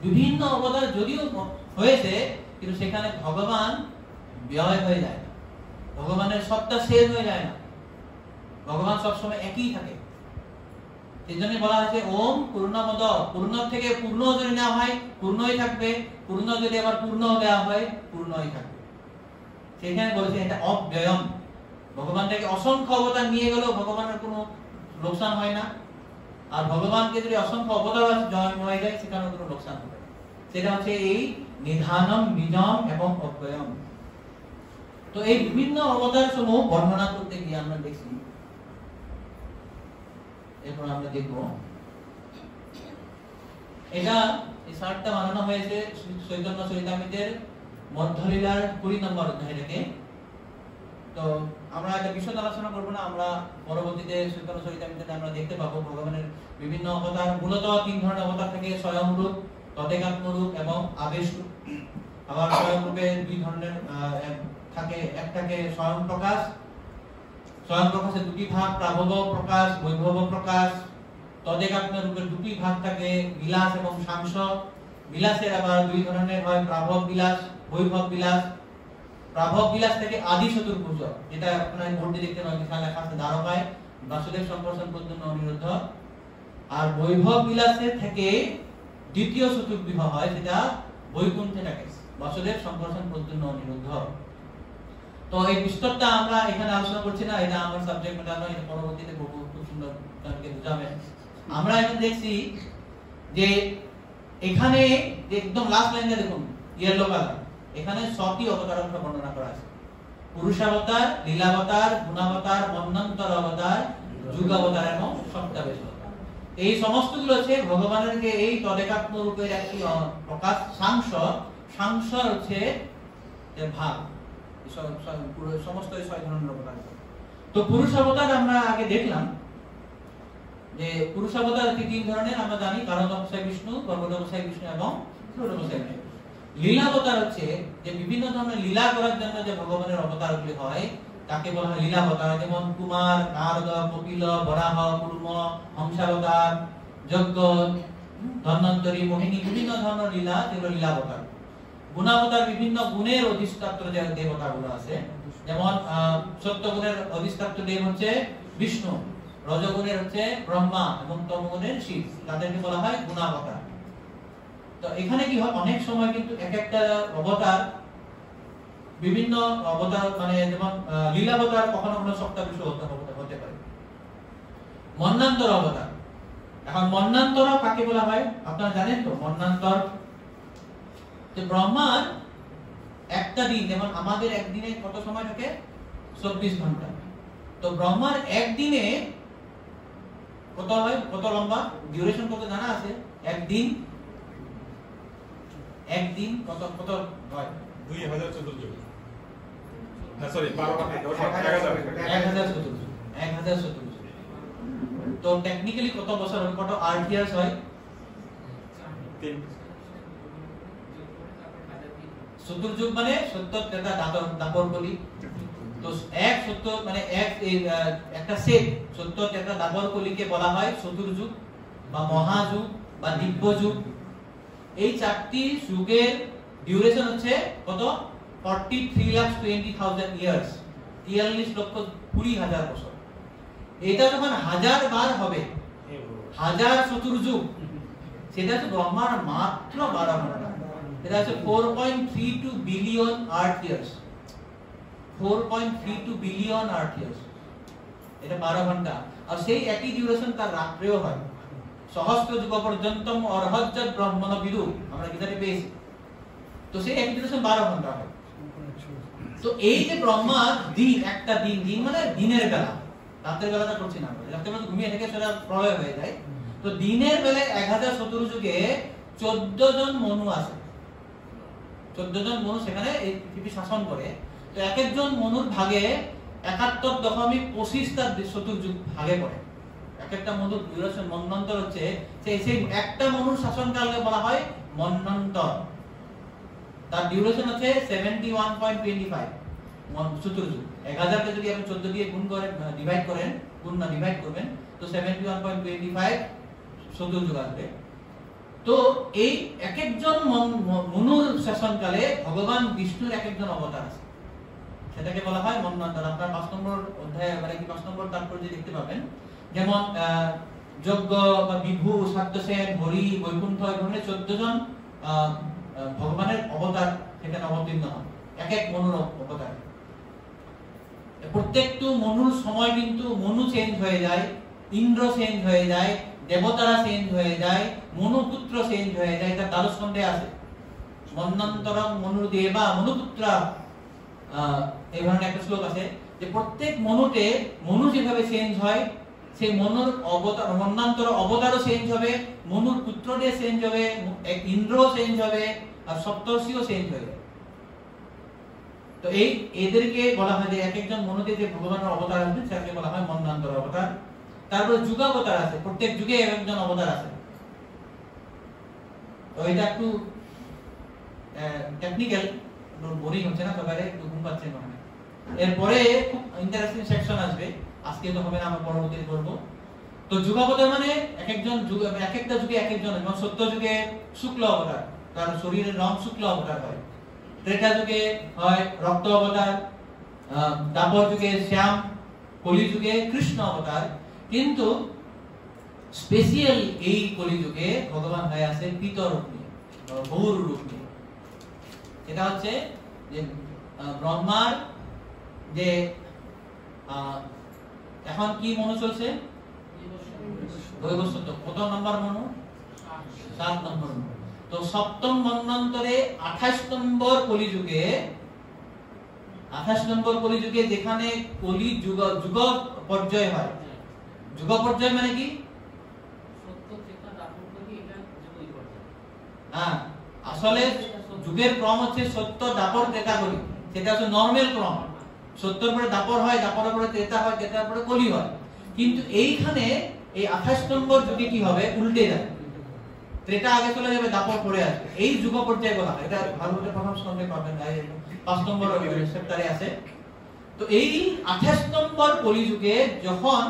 বিভিন্ন অবতার যদিও হয়েছে, কিন্তু সেখানে ভগবান ব্যয় হয়ে যায় না, ভগবানের সত্তা শেষ হয়ে যায় না, ভগবান সবসময় একই থাকে। এই জন্য বলা হয়েছে ওম পূর্ণমদ, পূর্ণ থেকে পূর্ণ যদি নেওয়া হয় পূর্ণই থাকবে, পূর্ণ যদি আবার পূর্ণ দেওয়া হয় পূর্ণই থাকবে। সেখানে বলেছে এটা অব্যয়ম, ভগবান থেকে অসংখ্য অবতার নিয়ে গেলেও ভগবানের কোনো লোকসান হয় না, আর ভগবানকে যদি অসংখ্য অবতার জন্ম হয়ে যায় সেখানে কোনো লোকসান হবে। সেটা হচ্ছে এই নিধানম, বীজম এবং অব্যয়ম। তো এই বিভিন্ন অবতার সমূহ বর্ণনা করতে গিয়ে আমরা দেখছি, এরপর আমরা দেখব এটা এই চার্টটা বানানো হয়েছে চৈতন্য চরিতামৃতের মধ্যলীলার 20 নম্বর অধ্যায় থেকে। তো আমরা এটা বিশদ আলোচনা করব না, আমরা পরবর্তীতে চৈতন্য চরিতামৃতে আমরা দেখতে পাবো ভগবানের বিভিন্ন অবতার। মূলত 3 ধরনের অবতার থাকে, স্বয়ং রূপ, তদেকাত্ম রূপ এবং আবেশ রূপ। আবার স্বয়ং রূপে 2 ধরনের থাকে, এক থাকে স্বয়ং প্রকাশ, স্বয়ং প্রকাশের 2টি ভাগ, প্রাভব প্রকাশ, বৈভব প্রকাশ। তদেকাত্ম রূপের 2টি ভাগ থাকে, বিলাস এবং সাংস। বিলাসের আবার 2 ধরনের হয়, প্রাভব বিলাস, বৈভব বিলাস। প্রাভব বিলাস থেকে আদি চতুর্ভুজ, যেটা আপনারা বোর্ডে দেখতে পাবেন, এখানে লেখা আছে দ্বারকায় বাসুদেব সম্প্রসারণ পর্যন্ত অনিরুদ্ধ। আর বৈভব বিলাসের থেকে দ্বিতীয় চতুর্বিহ হয়, সেটা বৈকুণ্ঠে থাকে বাসুদেব সম্প্রসারণ পর্যন্ত অনিরুদ্ধ। তো এই বিস্তরটা আমরা এখানে আলোচনা করছি না, এটা আমার সাবজেক্ট ম্যাটার নয়, এটা পরবর্তীতে খুব সুন্দর আপনাদেরকে বুঝাবেন। আমরা এখন দেখছি যে এখানে একদম লাস্ট লাইনে দেখুন ইয়েলো কালার, এখানে 6টি অবতার বর্ণনা করা আছে। পুরুষাবতার, লীলাবতার, গুণাবতার, মন্বন্তর অবতার, যুগাবতার এবং সপ্তাবেশ অবতার। এই সমস্তগুলো হচ্ছে ভগবানের যে এই তদেকাত্ম রূপের একটি প্রকাশ। সাংস, সাংস হচ্ছে ভাগ, সমস্ত 6 ধরনের অবতার। তো পুরুষ অবতার আমরা আগে দেখলাম যে পুরুষ অবতার 3 ধরনের আমরা জানি, কারণদক বিষ্ণু, গর্ভদক বিষ্ণু এবং ক্ষীরোদক বিষ্ণু। লীলাবতার হচ্ছে যে বিভিন্ন ধরনের লীলা করার জন্য যে ভগবানের অবতারগুলি হয় তাকে বলা হয় লীলাবতার। যেমন কুমার, নারদ, কপিল, বরাহ, কুর্ম, হংসাবতার, যজ্ঞ, ধন্বন্তরী, মোহিনী, বিভিন্ন ধরনের লীলা, যেগুলো লীলাবতার। গুণাবতার বিভিন্ন গুণের অধিষ্ঠাত্র যে দেবতাগুলো আছে, যেমন সত্যগুণের অধিষ্ঠাত্র দেব হচ্ছে বিষ্ণু, রজগুণের হচ্ছে ব্রহ্মা এবং তমগুণের শিব, তাদেরকে বলা হয় গুণাবতার। তো এখানে কি হয়, অনেক সময় কিন্তু এক একটা অবতার বিভিন্ন অবতার, মানে যেমন লীলাবতার কখনো কখনো সপ্তাবিশ অবতার হতে পারে, মন্বন্তর অবতার। এখন মন্বন্তর কাকে বলা হয় আপনারা জানেন তো? মন্বন্তর যে ব্রহ্মার একটা দিন, যেমন আমাদের একদিনে কত সময় থাকে? 24 ঘন্টা। তো ব্রহ্মার একদিনে কত হয়, কত লম্বা ডিউরেশন কত জানা আছে? একদিন কত কত হয়?
2000 চতুর্যুগ। না সরি 1000
চতুর্যুগ। তো টেকনিক্যালি কত বছর হয়, কত আর্ট ইয়ার্স হয়?
3
চতুর্যুগ মানে 70 ত্রেতা দাপর কলি। তো এক 70 মানে একটা সেট 70 ত্রেতা দাপর কলিকে বলা হয় চতুর্যুগ বা মহাযুগ বা দিব্যযুগ। এই চারটি যুগের ডিউরেশন হচ্ছে কত? 43,20,000 ইয়ার্স, 43,20,000 বছর। এটা যখন 1000 বার হবে, 1000 চতুর্যুগ, সেটা হচ্ছে ব্রহ্মার মাত্র 12 ঘন্টা। এটা হচ্ছে 4.32 বিলিয়ন আর্থ ইয়ার্স, 4.32 বিলিয়ন আর্থ ইয়ার্স, এটা 12 ঘন্টা। আর সেই একই ডিউরেশন তার রাত্রেও হয়। সহস্র যুগ পর্যন্তম অর্হজ্জৎ ব্রহ্মণ বিদু, আমরা গীতাতে পেয়েছি। তো সেই একই ডিউরেশন 12 ঘন্টা হয়। তো এই যে ব্রহ্মার দিন, একটা দিন মানে দিনের বেলা, রাতের বেলাটা করছি না, রাতের বেলা ঘুমিয়ে থেকে সেটা প্রলয় হয়ে যায়। তো দিনের বেলায় 1000 চতুর্যুগে 14 জন মনু আছে, 14 জন মনু সেখানে এই পৃথিবী শাসন করে। তো এক একজন মনুর ভাগে 71.25টা চতুর্যুগ ভাগে পড়ে। এক একটা মনুর ডিউরেশন, মন্বন্তর হচ্ছে সেই একটা মনুর শাসনকালকে বলা হয় মন্বন্তর। তার ডিউরেশন হচ্ছে 71.25 চতুর্যুগ। 1000 কে যদি আপনি 14 দিয়ে গুণ করেন, ডিভাইড করবেন, তো 71.25 চতুর্যুগ আসবে। তো এই এক একজন মনুর শাসনকালে ভগবান বিষ্ণুর এক একজন অবতার আছে, সেটাকে বলা হয় মন্বন্তর। আপনার 5 নম্বর অধ্যায়ে মানে কি 5 নম্বর তাৎপর্য দেখতে পাবেন। যেমন যজ্ঞ বা বিভু, সাত্যসেন, হরি, বৈকুণ্ঠ, এই ধরনের 14 জন ভগবানের অবতার সেখানে অবতীর্ণ হন, এক এক মনুর অবতার। প্রত্যেকটা মনুর সময় কিন্তু মনু চেঞ্জ হয়ে যায়, ইন্দ্র চেঞ্জ হয়ে যায়, দেবতারা চেঞ্জ হয়ে যায়, মনুপুত্র চেঞ্জ হয়ে যায়। তার দ্বাদশ খণ্ডে আছে মন্বন্তরং মনুর্দেবা মনুপুত্রা, এই ধরনের একটা শ্লোক আছে যে প্রত্যেক মনুতে মনু যেভাবে চেঞ্জ হয়, সেই মনুর অবতার, মন্বন্তর অবতারও চেঞ্জ হবে, মনুর পুত্রদের চেঞ্জ হবে, ইন্দ্র চেঞ্জ হবে, আর সপ্তর্ষিও চেঞ্জ হবে। তো এই এদেরকে বলা হয় যে এক একজন মনুতে যে ভগবানের অবতার আছে সেটাকে বলা হয় মন্বন্তর অবতার। তারপরে যুগাবতার আছে, প্রত্যেক যুগে একজন অবতার আছে। তো এটা একটু টেকনিক্যাল, বোরিং হচ্ছে না? সবাই একটু ঘুম পাচ্ছে মনে হয়। এরপরে খুব ইন্টারেস্টিং সেকশন আসবে, আজকে তো হবে না, আমরা পরবর্তীতে করব। তো যুগাবতার মানে এক একজন যুগ, এক একটা যুগে এক একজন। যেমন সত্য যুগে শুক্ল অবতার, তার শরীরের রং শুক্ল অবতার হয়। ত্রেতা যুগে হয় রক্ত অবতার, দ্বাপর যুগে শ্যাম, কলি যুগে কৃষ্ণ অবতার। কিন্তু স্পেশাল এই কলিযুগে ভগবান হয়ে আছে পিতর রূপ নিয়ে, গৌর রূপ নিয়ে। এটা হচ্ছে যে ব্রহ্মার যে এখন কি মনু চলছে? বৈবস্বত। কত নম্বর মনু? 7 নম্বর মনু। তো সপ্তম মন্বন্তরে 28 নম্বর কলিযুগে, 28 নম্বর কলিযুগে যেখানে কলি যুগ পর্যায় হয়। যুগ পর্যায় মানে কি? আসলে যুগের ক্রম হচ্ছে সত্য, দাপর, ত্রেতা, কলি। সেটা হচ্ছে নরমাল ক্রম। সত্যর পরে দাপর হয়, দাপরের পরে ত্রেতা হয়, ত্রেতার পরে কলি হয়। কিন্তু এইখানে এই 28 নম্বর যুগে কি হবে? উল্টে যাবে। ত্রেতা আগে চলে যাবে, দাপর পরে আসবে। এই যুগ পর্যায় বলা হয়। এটা ভাগবতের প্রথম স্কন্ধে পাবেন, 5 নম্বর চ্যাপ্টারে আছে। তো এই 28 নম্বর কলিযুগে যখন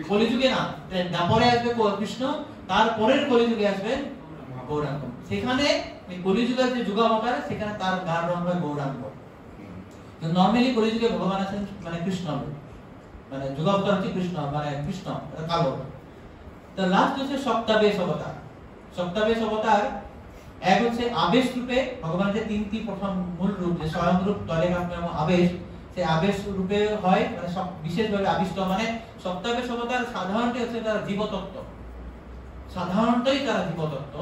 কলিযুগে না, দাপরে আসবে কৃষ্ণ, তারপরের কলিযুগে আসবে গৌরাঙ্গ। সেখানে কলিযুগের যে যুগাবতার, সেখানে তার গার রং হয় গৌরাঙ্গ। নরমালি কলিযুগে ভগবান আছেন মানে কৃষ্ণ। মানে যুগাবতার হচ্ছে কৃষ্ণ, মানে কৃষ্ণ কালো। তো লাস্ট হচ্ছে সপ্তাবেশ অবতার। সপ্তাবেশ অবতার এক হচ্ছে আবেশ রূপে, ভগবানের যে তিনটি প্রথম মূল রূপ, যে স্বয়ং রূপ, তলেগাম এবং আবেশ, সেই আবেশ রূপে হয়, মানে সব বিশেষভাবে আবিষ্ট। মানে সপ্তাবেশ অবতার সাধারণত হচ্ছে তারা জীবতত্ত্ব, সাধারণতই তারা জীবতত্ত্ব।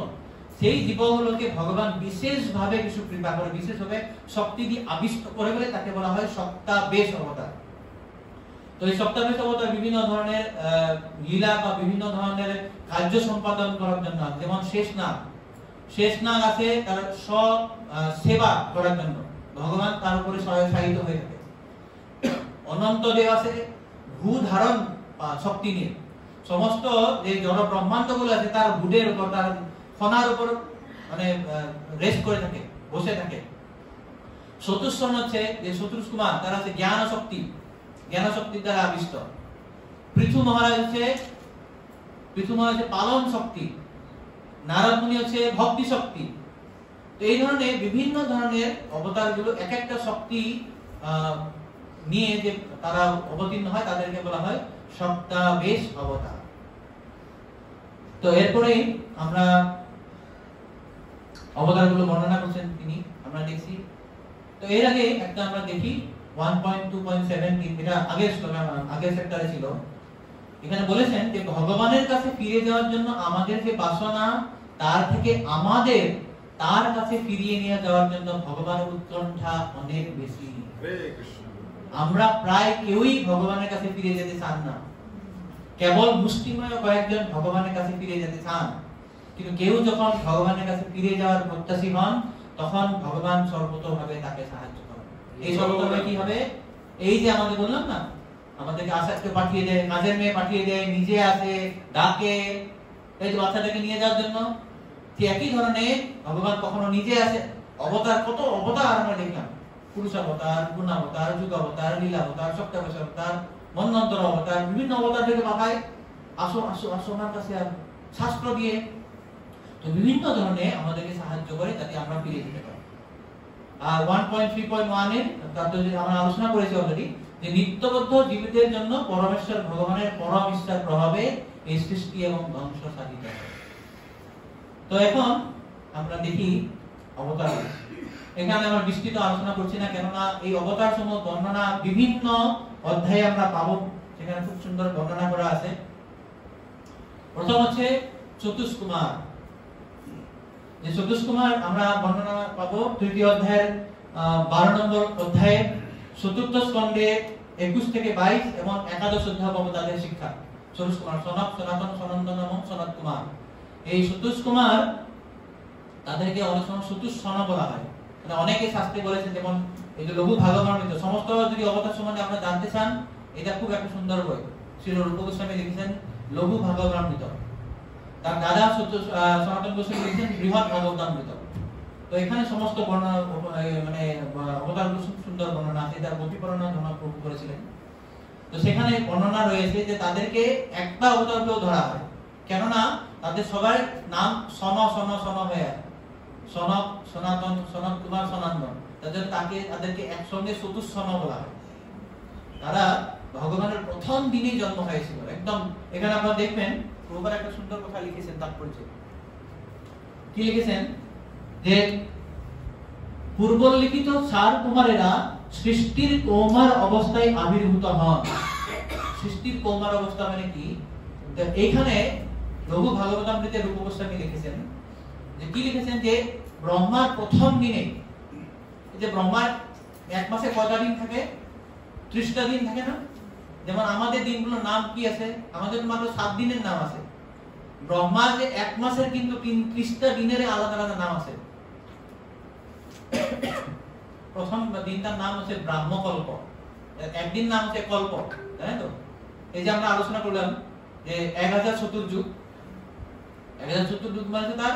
সেই জীবগুলোকে ভগবান বিশেষভাবে কিছু কৃপা করে, বিশেষভাবে শক্তি দিয়ে আবিষ্ট করে বলে তাকে বলা হয় সপ্তাবেশ অবতার। তো এই সপ্তাবেশ অবতার বিভিন্ন ধরনের লীলা বা বিভিন্ন ধরনের কার্য সম্পাদন করার জন্য, যেমন শেষনাগ আছে তার সেবা করার জন্য, ভগবান তার উপরে সাহিত্য হয়ে থাকে। অনন্ত দেব আছে ভূ ধারণ শক্তি নিয়ে, সমস্ত যে জড় ব্রহ্মাণ্ড গুলো আছে তার ভূডের উপর, তার ফনার উপর মানে রেস্ট করে থাকে, বসে থাকে। চতুষ্ষণ হচ্ছে যে চতুর্শ কুমার, তারা হচ্ছে জ্ঞান শক্তির দ্বারা আবিষ্ট। পৃথু মহারাজ হচ্ছে পালন শক্তি, নারদ মুনি হচ্ছে ভক্তি শক্তি। তো এই ধরনের বিভিন্ন ধরনের অবতার গুলো এক একটা শক্তি নিয়ে যে তারা অবতীর্ণ হয়, তাদেরকে বলা হয় সপ্তাবেশ অবতার। তো এরপরে আমরা অবতার গুলো বর্ণনা করছেন তিনি, আমরা দেখছি। তো এর আগে একটা আমরা দেখি 1.2.17, এটা আগের সেক্টরে ছিল। এখানে বলেছেন যে ভগবানের কাছে ফিরে যাওয়ার জন্য আমাদের যে বাসনা, তার থেকে আমাদের তার কাছে ফিরিয়ে নিয়ে যাওয়ার জন্য ভগবানের উৎকণ্ঠা অনেক বেশি। আমরা প্রায় কেউই ভগবানের কাছে ফিরে যেতে চান না, কেবল মুষ্টিমেয় কয়েকজন ভগবানের কাছে ফিরে যেতে চান। কিন্তু কেউ যখন ভগবানের কাছে ফিরে যাওয়ার প্রত্যাশী হন, তখন ভগবান সর্বতোভাবে তাকে সাহায্য করেন। এই সর্বতোভাবে কি হবে? এই যে আমাদের বললাম না, আমাদেরকে আশাকে পাঠিয়ে দেয়, কাজের মেয়ে পাঠিয়ে দেয়, নিজে আসে, ডাকে এই যে বাচ্চাটাকে নিয়ে যাওয়ার জন্য, ঠিক একই ধরনের ভগবান কখনো নিজে আসে। অবতার, কত অবতার আমরা দেখলাম, পুরুষ অবতার, গুণ অবতার, যুগ অবতার, লীলা অবতার, সপ্তাবেশ অবতার, মন্বন্তর অবতার, বিভিন্ন অবতার থেকে পাঠায়, আসো আসো আসো আমার কাছে, শাস্ত্র দিয়ে। তো বিভিন্ন ধরনের আমাদেরকে সাহায্য করে যাতে আমরা ফিরে যেতে পারি। আর 1.3.1 এর আমরা আলোচনা করেছি অলরেডি, যে নিত্যবদ্ধ জীবিতের জন্য পরমেশ্বর ভগবানের পরম ইচ্ছার প্রভাবে এই সৃষ্টি এবং ধ্বংস সাধিত হয়। তো এখন আমরা দেখি অবতার। এখানে আমরা বিস্তৃত আলোচনা করছি না, কেননা এই অবতার সমূহ বর্ণনা বিভিন্ন অধ্যায়ে আমরা পাবো, সেখানে খুব সুন্দর বর্ণনা করা আছে। প্রথম হচ্ছে চতুষ কুমার। যে চতুষ কুমার আমরা বর্ণনা পাবো তৃতীয় অধ্যায়ের 12 নম্বর অধ্যায়ে, চতুর্থ স্কন্ধে 21 থেকে 22 এবং একাদশ অধ্যায় পাবো তাদের শিক্ষা। চতুষ কুমার সনক, সনাতন, সনন্দন এবং সনত কুমার। এই চতুষ কুমার, তাদেরকে অনেক সময় চতুষ্ষণ বলা হয়। অনেকে শাস্ত্রে বলেছেন, যেমন এই যে লঘু ভাগবতামৃত, সমস্ত যদি অবতার সম্বন্ধে আপনারা জানতে চান, এটা খুব একটা সুন্দর বই। শ্রী রূপ গোস্বামী লিখেছেন লঘু ভাগবতামৃত, তার দাদা সনাতন গোস্বামী লিখেছেন বৃহৎ ভাগবতামৃত। তো এখানে সমস্ত বর্ণনা, মানে অবতারগুলো খুব সুন্দর বর্ণনা আছে, তার গতিপরণা ধর্মপ্রভু করেছিলেন। তো সেখানে বর্ণনা রয়েছে যে তাদেরকে একটা অবতারকেও ধরা হয়, কেননা তাদের সবার নাম সন সন সন হয়ে আছে, সনক, সনাতন, সনত কুমার, সনাতন। তাদেরকে একসঙ্গে চতুষ্ষণ বলা হয়। তারা ভগবানের প্রথম দিনেই জন্ম হয়েছিল একদম। এখানে আপনারা দেখবেন প্রভুপাদ একটা সুন্দর কথা লিখেছেন, তাৎপর্য কি লিখেছেন, যে পূর্বলিখিত 4 কুমারেরা সৃষ্টির কৌমার অবস্থায় আবির্ভূত হন। সৃষ্টির কৌমার অবস্থা মানে কি? এইখানে লঘু ভাগবতামৃতে রূপ গোস্বামী লিখেছেন, যে কি লিখেছেন, যে ব্রহ্মার প্রথম দিনে, যে ব্রহ্মার এক মাসে কয়টা দিন থাকে? 30টা দিন থাকে না? যেমন আমাদের দিনগুলোর নাম কি আছে? আমাদের মাত্র 7 দিনের নাম আছে। ব্রহ্মার যে এক মাসের কিন্তু 30টা দিনের আলাদা আলাদা নাম আছে। প্রথম দিনটার নাম হচ্ছে ব্রাহ্মকল্প, একদিন নাম হচ্ছে কল্প, তাই তো? এই যে আমরা আলোচনা করলাম যে 1000 চতুর্যুগ, 1000 চতুর্যুগ মানে তার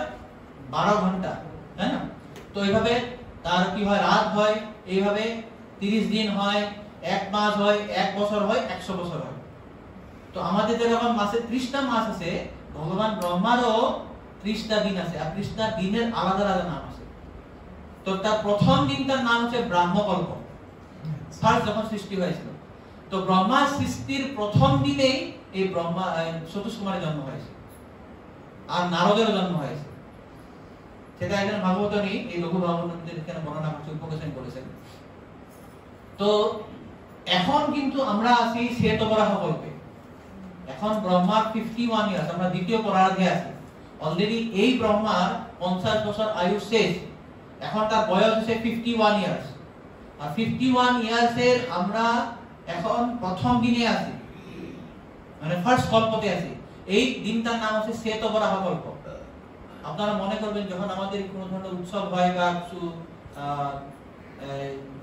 12 ঘন্টা, তাই না? তো এইভাবে তার কি হয়, রাত হয়, এইভাবে 30 দিন হয়, 1 মাস হয়, 1 বছর হয়, 100 বছর হয়। তো আমাদের যেরকম মাসে 30টা মাস আছে, ভগবান ব্রহ্মারও 30টা দিন আছে, আর 30টা দিনের আলাদা আলাদা নাম আছে। তো তার প্রথম দিনটার নাম হচ্ছে ব্রাহ্মকল্প, ফার্স্ট যখন সৃষ্টি হয়েছিল। তো ব্রহ্মা সৃষ্টির প্রথম দিনেই এই ব্রহ্মা সতীশ কুমারের জন্ম হয়েছে, আর নারদের জন্ম হয়েছে। সেটা এখানে ভাগবত নেই, এই লঘু ভাগবতের এখানে বর্ণনা করছে, উপকেশন করেছেন। তো এখন কিন্তু আমরা আছি শ্বেতবরাহ কল্পে। এখন ব্রহ্মার 51 ইয়ার্স, আমরা দ্বিতীয় পরার্ধে আছি। অলরেডি এই ব্রহ্মার 50 বছর আয়ু শেষ, এখন তার বয়স হচ্ছে 51 ইয়ার্স। আর 51 ইয়ার্সের আমরা এখন প্রথম দিনে আছি, মানে ফার্স্ট কল্পতে আছি। এই দিনটার নাম হচ্ছে শ্বেতবরাহ কল্প। আপনারা মনে করবেন যখন আমাদের কোনো ধরনের উৎসব হয় বা কিছু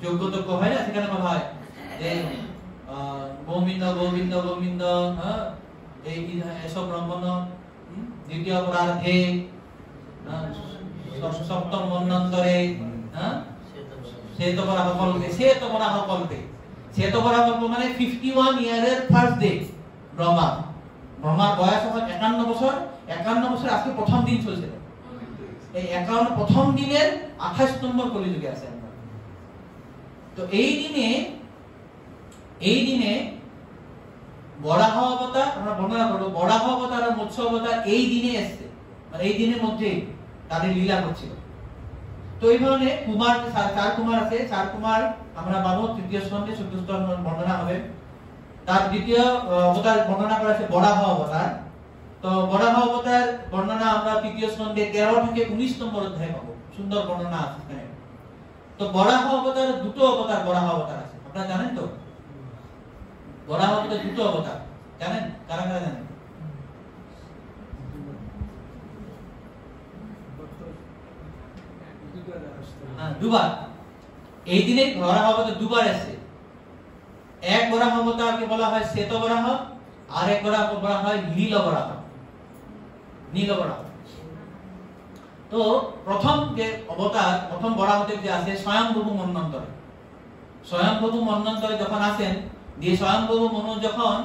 যজ্ঞ হয় না, সেখানে বলা হয় যে গোবিন্দ গোবিন্দ গোবিন্দ, এই এসব ব্রাহ্মণ দ্বিতীয় পরার্ধে সপ্তম মন্বন্তরে শ্বেতবরাহ কল্পে, শ্বেতবরাহ কল্পে। শ্বেতবরাহ কল্প মানে 51 ইয়ারের ফার্স্ট ডে ব্রহ্মার বয়স এখন 51 বছর। 51 বছর আজকে প্রথম দিন চলছে। এই 51 প্রথম দিনের 28 নম্বর কলিযুগে আছে আমরা। তো এই দিনে বরাহ অবতার আমরা বর্ণনা করব। বরাহ অবতার আর মৎস্য অবতার এই দিনে এসেছে, মানে এই দিনের মধ্যে তাদের লীলা করছিল। তো এই ধরনের কুমার, 4 কুমার আছে। 4 কুমার আমরা পাবো তৃতীয় স্কন্ধে, চতুর্থ বর্ণনা হবে। তার দ্বিতীয় অবতার বর্ণনা করা আছে বরাহ অবতার। তো বরাহ অবতার বর্ণনা আমরা তৃতীয় স্কন্ধে 13 থেকে 19 নম্বর অধ্যায়ে পাবো, সুন্দর বর্ণনা আছে এখানে। তো বরাহ অবতার দুটো অবতার, বরাহ অবতার আছে, আপনারা জানেন তো? বরাহ অবতার দুটো অবতার জানেন? কারা কারা জানেন? দুবার। এই দিনে বরাহ অবতার দুবার এসেছে। এক বরাহ অবতারকে বলা হয় শ্বেত বরাহ, আর এক বরাহ বলা হয় নীল বরাহ। নীল বরাহ। তো প্রথম যে অবতার, প্রথম বরাহতে যে আছে স্বয়ংভূ মন্বন্তরে। স্বয়ংভূ মন্বন্তরে যখন আসেন, দিয়ে স্বয়ংভূ মনু যখন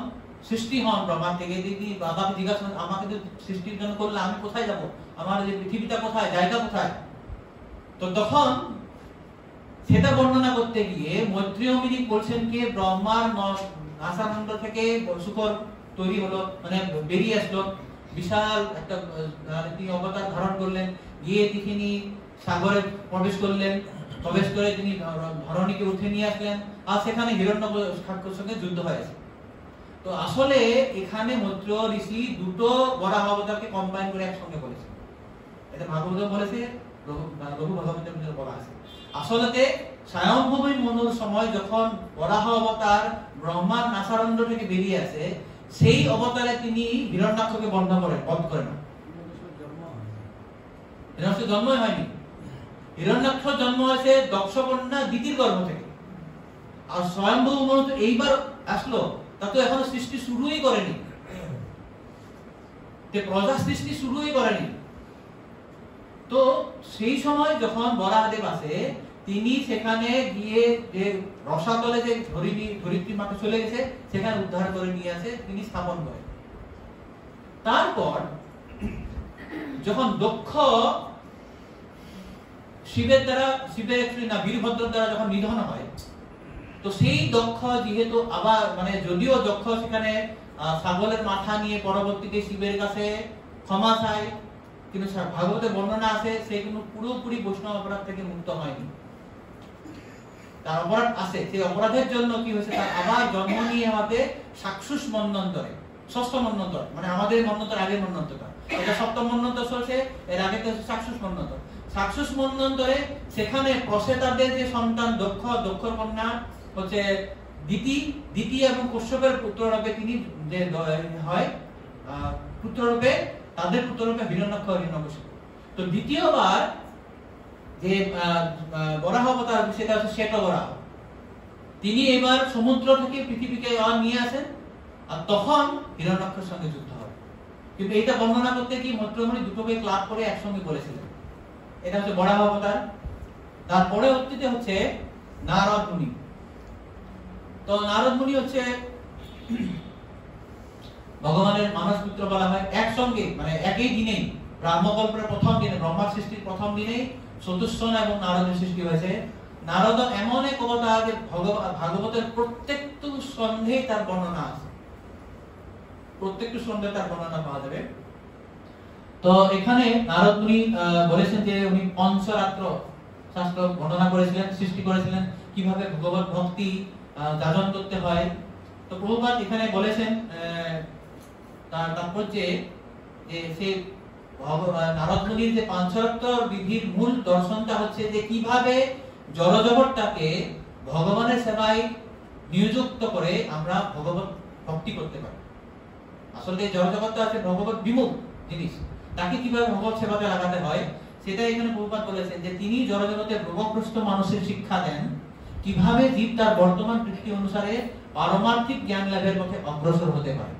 সৃষ্টি হন ব্রহ্মার থেকে, দিদি বাবাকে জিজ্ঞাসা করেন আমাকে তো সৃষ্টির জন্য করলে আমি কোথায় যাব, আমার যে পৃথিবীটা কোথায়, জায়গা কোথায়? তো তখন সেটা বর্ণনা করতে গিয়ে মৈত্রেয় মুনি বলছেন কি ব্রহ্মার নাসানন্দ থেকে শুকর তৈরি হলো, মানে বেরিয়ে আসলো, বিশাল একটা তিনি অবতার ধারণ করলেন, গিয়ে তিনি সাগরে প্রবেশ করলেন, প্রবেশ করে তিনি ধরণীকে উঠে নিয়ে আসলেন, আর সেখানে হিরণ্যকশিপুর সঙ্গে যুদ্ধ হয়েছে। তো আসলে এখানে মৈত্রেয় ঋষি দুটো বরাহ অবতারকে কম্বাইন করে একসঙ্গে বলেছে। এটা ভাগবত বলেছে, রঘু ভাগবতের মধ্যে বলা আছে। আসলে স্বয়ংভূ মনুর সময় যখন বরাহ অবতার ব্রহ্মার নাসারণ্ড থেকে বেরিয়ে আসে, সেই অবতারে তিনি হিরণ্যাক্ষকে বধ করেন। হিরণ্যাক্ষ জন্মই হয়নি। হিরণ্যাক্ষ জন্ম হয়েছে দক্ষকন্যা দিতির গর্ভ থেকে। আর স্বয়ংভূ মনু তো এইবার আসলো, তা তো এখনো সৃষ্টি শুরুই করেনি, প্রজা সৃষ্টি শুরুই করেনি। তো সেই সময় যখন বরাহদেব আসে, তিনি সেখানে গিয়ে যে রসাতলে যে ধরিত্রী মাকে চলে গেছে, সেখানে উদ্ধার করে নিয়ে আসে, তিনি স্থাপন করেন। তারপর যখন দক্ষ শিবের বীরভদ্র দ্বারা যখন নিধন হয়, তো সেই দক্ষ যেহেতু আবার মানে যদিও দক্ষ সেখানে ছাগলের মাথা নিয়ে পরবর্তীতে শিবের কাছে ক্ষমা চায়, কিন্তু ভাগবতে বর্ণনা আছে সে কিন্তু পুরোপুরি বৈষ্ণব অপরাধ থেকে মুক্ত হয়নি, তার অপরাধ আছে। সেই অপরাধের জন্য কি হয়েছে, তার আবার জন্ম নিয়ে আমাদের সাক্ষুষ মন্বন্তরে, ষষ্ঠ মন্বন্তর, মানে আমাদের মন্বন্তর আগের মন্বন্তরটা, এটা সপ্তম মন্বন্তর চলছে, এর আগে তো সাক্ষুষ মন্বন্তর। সাক্ষুষ মন্বন্তরে সেখানে প্রসেতাদের যে সন্তান দক্ষর কন্যা হচ্ছে দিতি এবং কশ্যপের পুত্ররূপে তিনি যে হয় পুত্ররূপে, তাদের পুত্ররূপে হিরণ্যাক্ষ হিরণ্যকশিপু। তো দ্বিতীয়বার যে বরাহ অবতার, সেটা হচ্ছে শ্বেত বরাহ। তিনি এবার সমুদ্র থেকে পৃথিবীকে নিয়ে আসেন, আর তখন হিরণ্যাক্ষের সঙ্গে যুদ্ধ হয়। কিন্তু এটা বর্ণনা করতে গিয়ে মৈত্রেয় দুটোকে ক্লাব করে একসঙ্গে বলেছিলেন। এটা হচ্ছে বরাহ অবতার। তারপরে হচ্ছে নারদ মুনি। তো নারদ মুনি হচ্ছে ভগবানের মানস পুত্র বলা হয়। একসঙ্গে মানে একই দিনেই, ব্রহ্মকল্পের প্রথম দিনে, ব্রহ্মার সৃষ্টির প্রথম দিনেই চতুষ্ষণ এবং নারদের সৃষ্টি হয়েছে। নারদ এমন এক অবতার যে ভাগবতের প্রত্যেক প্রত্যেকটা স্কন্ধে তার বর্ণনা আছে, প্রত্যেকটা স্কন্ধে তার বর্ণনা পাওয়া যাবে। তো এখানে নারদ মুনি বলেছেন যে উনি পঞ্চরাত্র শাস্ত্র বর্ণনা করেছিলেন, সৃষ্টি করেছিলেন, কিভাবে ভগবত ভক্তি যাজন করতে হয়। তো প্রভুপাদ এখানে বলেছেন তার তাৎপর্যে যে সে নারদ মুনির যে পঞ্চরাত্র বিধির মূল দর্শনটা হচ্ছে যে কিভাবে জড়জগৎটাকে ভগবানের সেবায় নিয়োজিত করে আমরা ভগবত ভক্তি করতে পারি। আসলে জড়জগৎটা আছে ভগবত বিমুখ জিনিস, তাকে কিভাবে ভগবত সেবাতে লাগাতে হয় সেটা এখানে প্রভুপাদ বলেছেন যে তিনি জড়জগতের রোগগ্রস্ত মানুষের শিক্ষা দেন কিভাবে জীব তার বর্তমান দৃষ্টি অনুসারে পারমার্থিক জ্ঞান লাভের পথে অগ্রসর হতে পারে।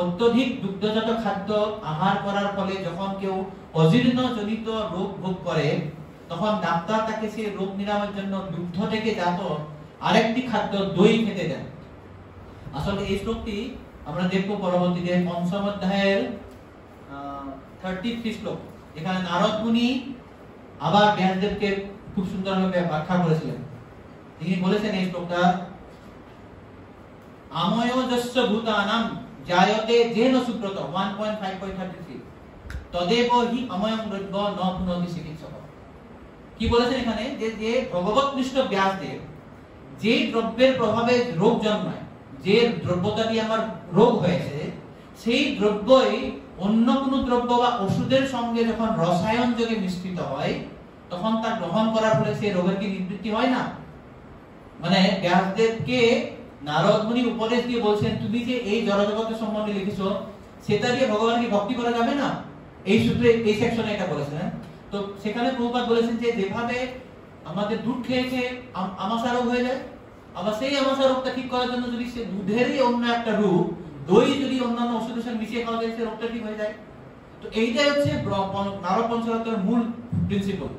অত্যধিক দুগ্ধজাত খাদ্য আহার করার ফলে যখন কেউ অজীর্ণ জনিত রোগ ভোগ করে তখন ডাক্তার তাকে সেই রোগ নিরাময়ের জন্য দুগ্ধ থেকে জাত আরেকটি খাদ্য দই খেতে দেন। আসলে এই শ্লোকটি আমরা দেখব পরবর্তীতে পঞ্চম অধ্যায়ের 33 শ্লোক, এখানে নারদ মুনি আবার ব্যাসদেবকে খুব সুন্দরভাবে ব্যাখ্যা করেছিলেন। তিনি বলেছেন এই শ্লোকটা, আময়োজস্য ভূতানাম জায়তে যেন সুব্রত 1.5.33 তদেব হি আময়ং রজ্ঞ ন পুনতি চিকিৎসক। কি বলেছেন এখানে যে যে ভগবৎনিষ্ঠ ব্যাসদেব যে দ্রব্যের প্রভাবে রোগ জন্মায়, যে দ্রব্যটা দিয়ে আমার রোগ হয়েছে সেই দ্রব্যই অন্য কোনো দ্রব্য বা ওষুধের সঙ্গে যখন রসায়ন যোগে মিশ্রিত হয় তখন তা গ্রহণ করার ফলে সেই রোগের কি নিবৃত্তি হয় না? মানে ব্যাসদেবকে নারদ মুনি উপদেশ দিয়ে বলছেন তুমি যে এই জড়জগতের সম্বন্ধে লিখেছো সেটা দিয়ে ভগবানকে ভক্তি করা যাবে না, এই সূত্রে এই সেকশনে এটা বলেছেন। তো সেখানে প্রভুপাদ বলেছেন যে যেভাবে আমাদের দুধ খেয়েছে আমাশা রোগ হয়ে যায়, আবার সেই আমাশা রোগটা ঠিক করার জন্য যদি সে দুধেরই অন্য একটা রূপ দই যদি অন্যান্য ওষুধের সঙ্গে মিশিয়ে খাওয়া যায় সে রোগটা ঠিক হয়ে যায়। তো এইটাই হচ্ছে নারদ পঞ্চরাত্রের মূল প্রিন্সিপল।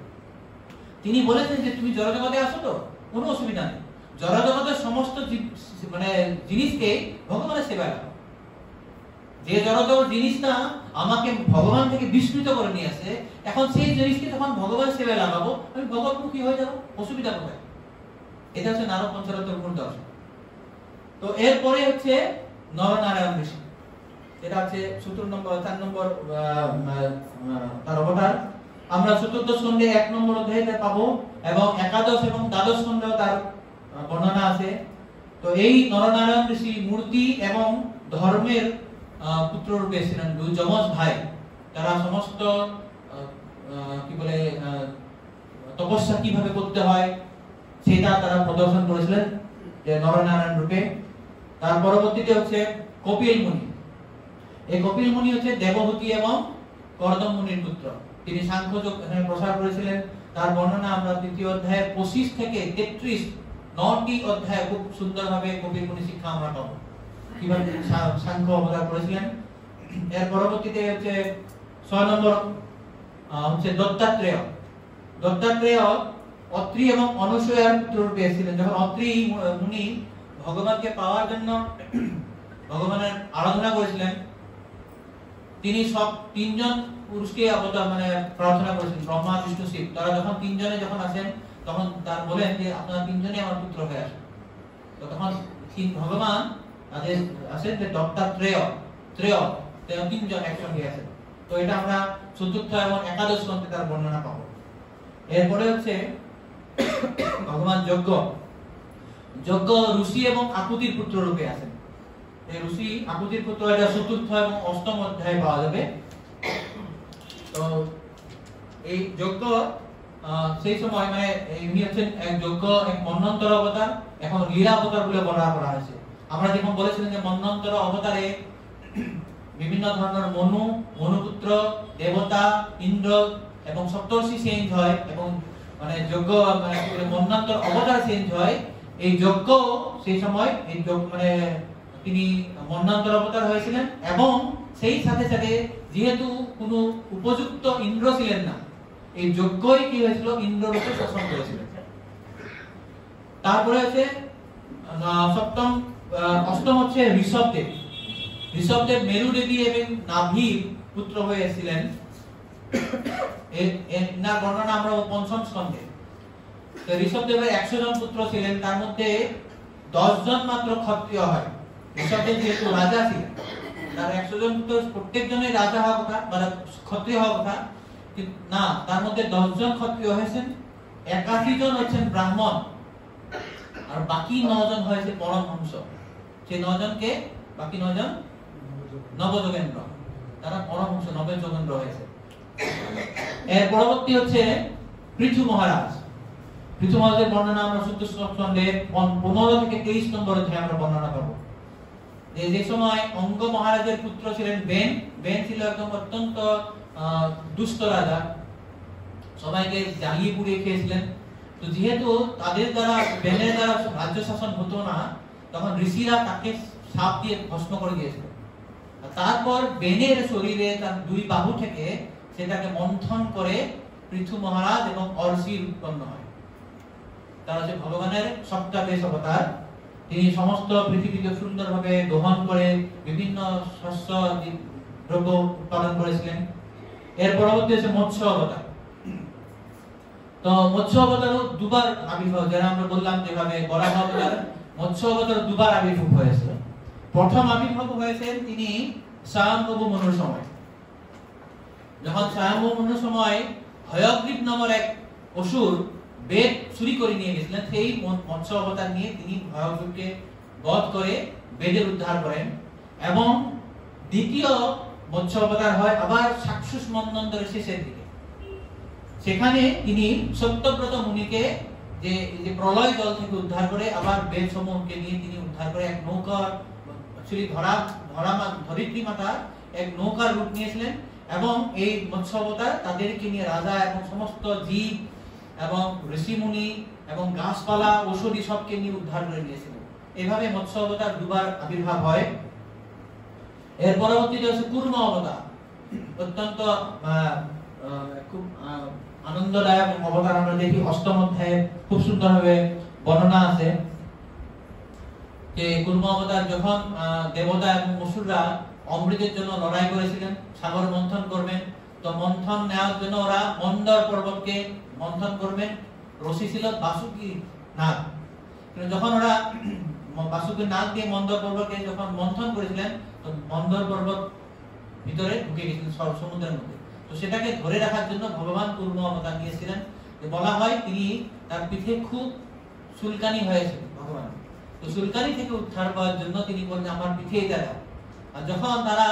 তিনি বলেছেন যে তুমি জড়জগতে আসো তো কোনো অসুবিধা নেই, জড়জগতের সমস্ত মানে জিনিসকে ভগবানের সেবায় লাগাও। যে জড়জগৎ জিনিসটা আমাকে ভগবান থেকে বিস্মৃত করে নিয়ে আসে, এখন সেই জিনিসকে যখন ভগবানের সেবায় লাগাবো আমি ভগবতমুখী হয়ে যাবো, অসুবিধা কোথায়? এটা হচ্ছে নারদ পঞ্চরাত্রের মূল দর্শন। তো এরপরে হচ্ছে নরনারায়ণ ঋষি, এটা হচ্ছে 4 নম্বর তার অবতার। আমরা চতুর্থ স্কন্ধে 1 নম্বর অধ্যায়তে পাবো এবং একাদশ এবং দ্বাদশ স্কন্ধেও তার বর্ণনা আছে। তো এই নরনারায়ণ ঋষি মূর্তি এবং ধর্মের পুত্র রূপে ছিলেন, দুই যমজ ভাই। তারা সমস্ত কি বলে তপস্যা কিভাবে করতে হয় সেটা তারা প্রদর্শন করেছিলেন যে নরনারায়ণ রূপে। তার পরবর্তীতে হচ্ছে কপিল মুনি। এই কপিল মুনি হচ্ছে দেবহূতি এবং কর্দম মুনির পুত্র। তিনি সাংখ্য যোগ প্রসার করেছিলেন। তার বর্ণনা আমরা 3য় অধ্যায়ে 25 থেকে 33 9টি অধ্যায়ে খুব সুন্দরভাবে কপিল মুনি শিক্ষা আমরা পাবো কিভাবে সাংখ্য অবতার করেছিলেন। এর পরবর্তীতে হচ্ছে 6 নম্বর হচ্ছে দত্তাত্রেয়। দত্তাত্রেয় অত্রি এবং অনসূয়ার পুত্র রূপে এসেছিলেন। যখন অত্রি মুনি ভগবানকে পাওয়ার জন্য ভগবানের আরাধনা করেছিলেন, তিনি সব 3 জন পুরুষকে অবতার মানে প্রার্থনা করেছিলেন, ব্রহ্মা বিষ্ণু শিব। তারা যখন 3 জনে যখন আসেন তখন তার বলেন যে আপনারা 3 জনই আমার পুত্র হয়ে আসেন। তো তখন ভগবান তাদের আসেন যে দত্তাত্রেয় 3 জন একসঙ্গে আসেন। তো এটা আমরা চতুর্থ এবং একাদশ স্কন্ধে তার বর্ণনা পাবো। এরপরে হচ্ছে ভগবান যজ্ঞ ঋষি এবং আকুতির পুত্র রূপে আছেন। এই ঋষি আকুতির পুত্র এটা চতুর্থ এবং অষ্টম অধ্যায়ে পাওয়া যাবে। তো এই যজ্ঞ সেই সময় মানে ইনি হচ্ছেন এক যজ্ঞ এক মন্বন্তর অবতার, এখন লীলা অবতার বলে বলা করা হয়েছে। আমরা যেমন বলেছিলাম যে মন্বন্তর অবতারে বিভিন্ন ধরনের মনুপুত্র, দেবতা, ইন্দ্র এবং সপ্তর্ষি চেঞ্জ হয় এবং মানে যজ্ঞ মানে মন্বন্তর অবতার চেঞ্জ হয়। এই যজ্ঞ সেই সময় এই মানে তিনি মন্বন্তর অবতার হয়েছিলেন এবং সেই সাথে সাথে যেহেতু কোনো উপযুক্ত ইন্দ্র ছিলেন না, এই যজ্ঞই কি হয়েছিল ইন্দ্র রূপে শাসন করেছিলেন। তারপরে আছে অষ্টম হচ্ছে ঋষভদেব। ঋষভদেব মেরু দেবী এবং নাভির পুত্র হয়েছিলেন। এর বর্ণনা আমরা 5ম স্কন্ধে। তো ঋষভদেবের 100 জন পুত্র ছিলেন, তার মধ্যে 10 জন মাত্র ক্ষত্রিয় হয়। এসবে যেহেতু রাজা ছিলেন, তার 100 জন তো প্রত্যেকজনই রাজা হওয়ার কথা, মানে ক্ষত্রিয় হওয়ার কথা, না, তার মধ্যে 10 জন ক্ষত্রিয় হয়েছেন, 81 জন হচ্ছেন ব্রাহ্মণ, আর বাকি 9 জন হয়েছে পরমহংস। সেই 9 জনকে, বাকি 9 জন নবযোগেন্দ্র, তারা পরমহংস নবযোগেন্দ্র হয়েছে। এর পরবর্তী হচ্ছে পৃথু মহারাজ। পৃথু মহারাজের বর্ণনা আমরা সূত্র স্কন্ধে 15 থেকে 23 নম্বর অধ্যায়ে আমরা বর্ণনা করব। যে সময় অঙ্গ মহারাজের পুত্র ছিলেন বেন। বেন ছিল একদম অত্যন্ত দুষ্ট রাজা, সবাইকে জ্বালিয়ে পুড়িয়ে খেয়েছিলেন। তো যেহেতু তাদের দ্বারা, বেনের দ্বারা রাজ্য শাসন হতো না, তখন ঋষিরা তাকে সাপ দিয়ে ভস্ম করে দিয়েছিল। তারপর বেনের শরীরে তার 2 বাহু থেকে সেটাকে মন্থন করে পৃথু মহারাজ এবং অর্ষির উৎপন্ন হয়। তারা হচ্ছে ভগবানের সপ্তাবেশ অবতার। তিনি সমস্ত পৃথিবীকে সুন্দরভাবে দহন করে বিভিন্ন শস্য দ্রব্য উৎপাদন করেছিলেন। এর পরবর্তী হচ্ছে মৎস্য অবতার। তো মৎস্য অবতারও 2 বার আবির্ভাব, যারা আমরা বললাম যেভাবে বরাহ অবতার, মৎস্য অবতার 2 বার আবির্ভাব হয়েছিল। প্রথম আবির্ভাব হয়েছেন তিনি স্বয়ম্ভু মনুর সময়। যখন স্বয়ম্ভু মনুর সময় হয়গ্রীব নামের এক অসুর বেদ চুরি করে নিয়ে গেছিলেন, সেই মৎস্য অবতার নিয়ে তিনি হয়গ্রীবকে বধ করে বেদের উদ্ধার করেন। এবং দ্বিতীয় মৎস্য অবতার হয় আবার সাক্ষুষ মন্বন্তরের শেষের দিকে। সেখানে তিনি সত্যব্রত মুনিকে যে প্রলয় জল থেকে উদ্ধার করে আবার বেদ সমূহকে নিয়ে তিনি উদ্ধার করে এক নৌকা, ধরিত্রী মাতা এক নৌকার রূপ নিয়েছিলেন। এবং এই মৎস্য অবতার তাদেরকে নিয়ে রাজা এবং সমস্ত জীব এবং ঋষিমুনি এবং গাছপালা ঔষধি সবকে নিয়ে উদ্ধার করে নিয়েছিলেন। এভাবে মৎস্য অবতার 2 বার আবির্ভাব হয়। এর পরবর্তীতে হচ্ছে কুর্ম অবতার। অত্যন্ত খুব আনন্দদায়ক অবতার আমরা দেখি, 8ম অধ্যায়ে খুব সুন্দরভাবে বর্ণনা আছে যে কুর্ম অবতার যখন দেবতা এবং অসুররা অমৃতের জন্য লড়াই করেছিলেন, সাগর মন্থন করবেন, তো মন্থন নেওয়ার জন্য ওরা মন্দর পর্বতকে মন্থন করবেন। রশি ছিল বাসুকি নাগ। যখন ওরা বাসুকি নাগ দিয়ে মন্দর পর্বতকে যখন মন্থন করেছিলেন, তো মন্দর পর্বত ভিতরে ঢুকে গেছিলেন সমুদ্রের মধ্যে। তো সেটাকে ধরে রাখার জন্য ভগবান কুর্ম অবতার নিয়েছিলেন। বলা হয় তিনি তার পিঠে খুব চুলকানি হয়েছিল ভগবান, তো চুলকানি থেকে উদ্ধার পাওয়ার জন্য তিনি বললেন আমার পিঠে এটা দাও। আর যখন তারা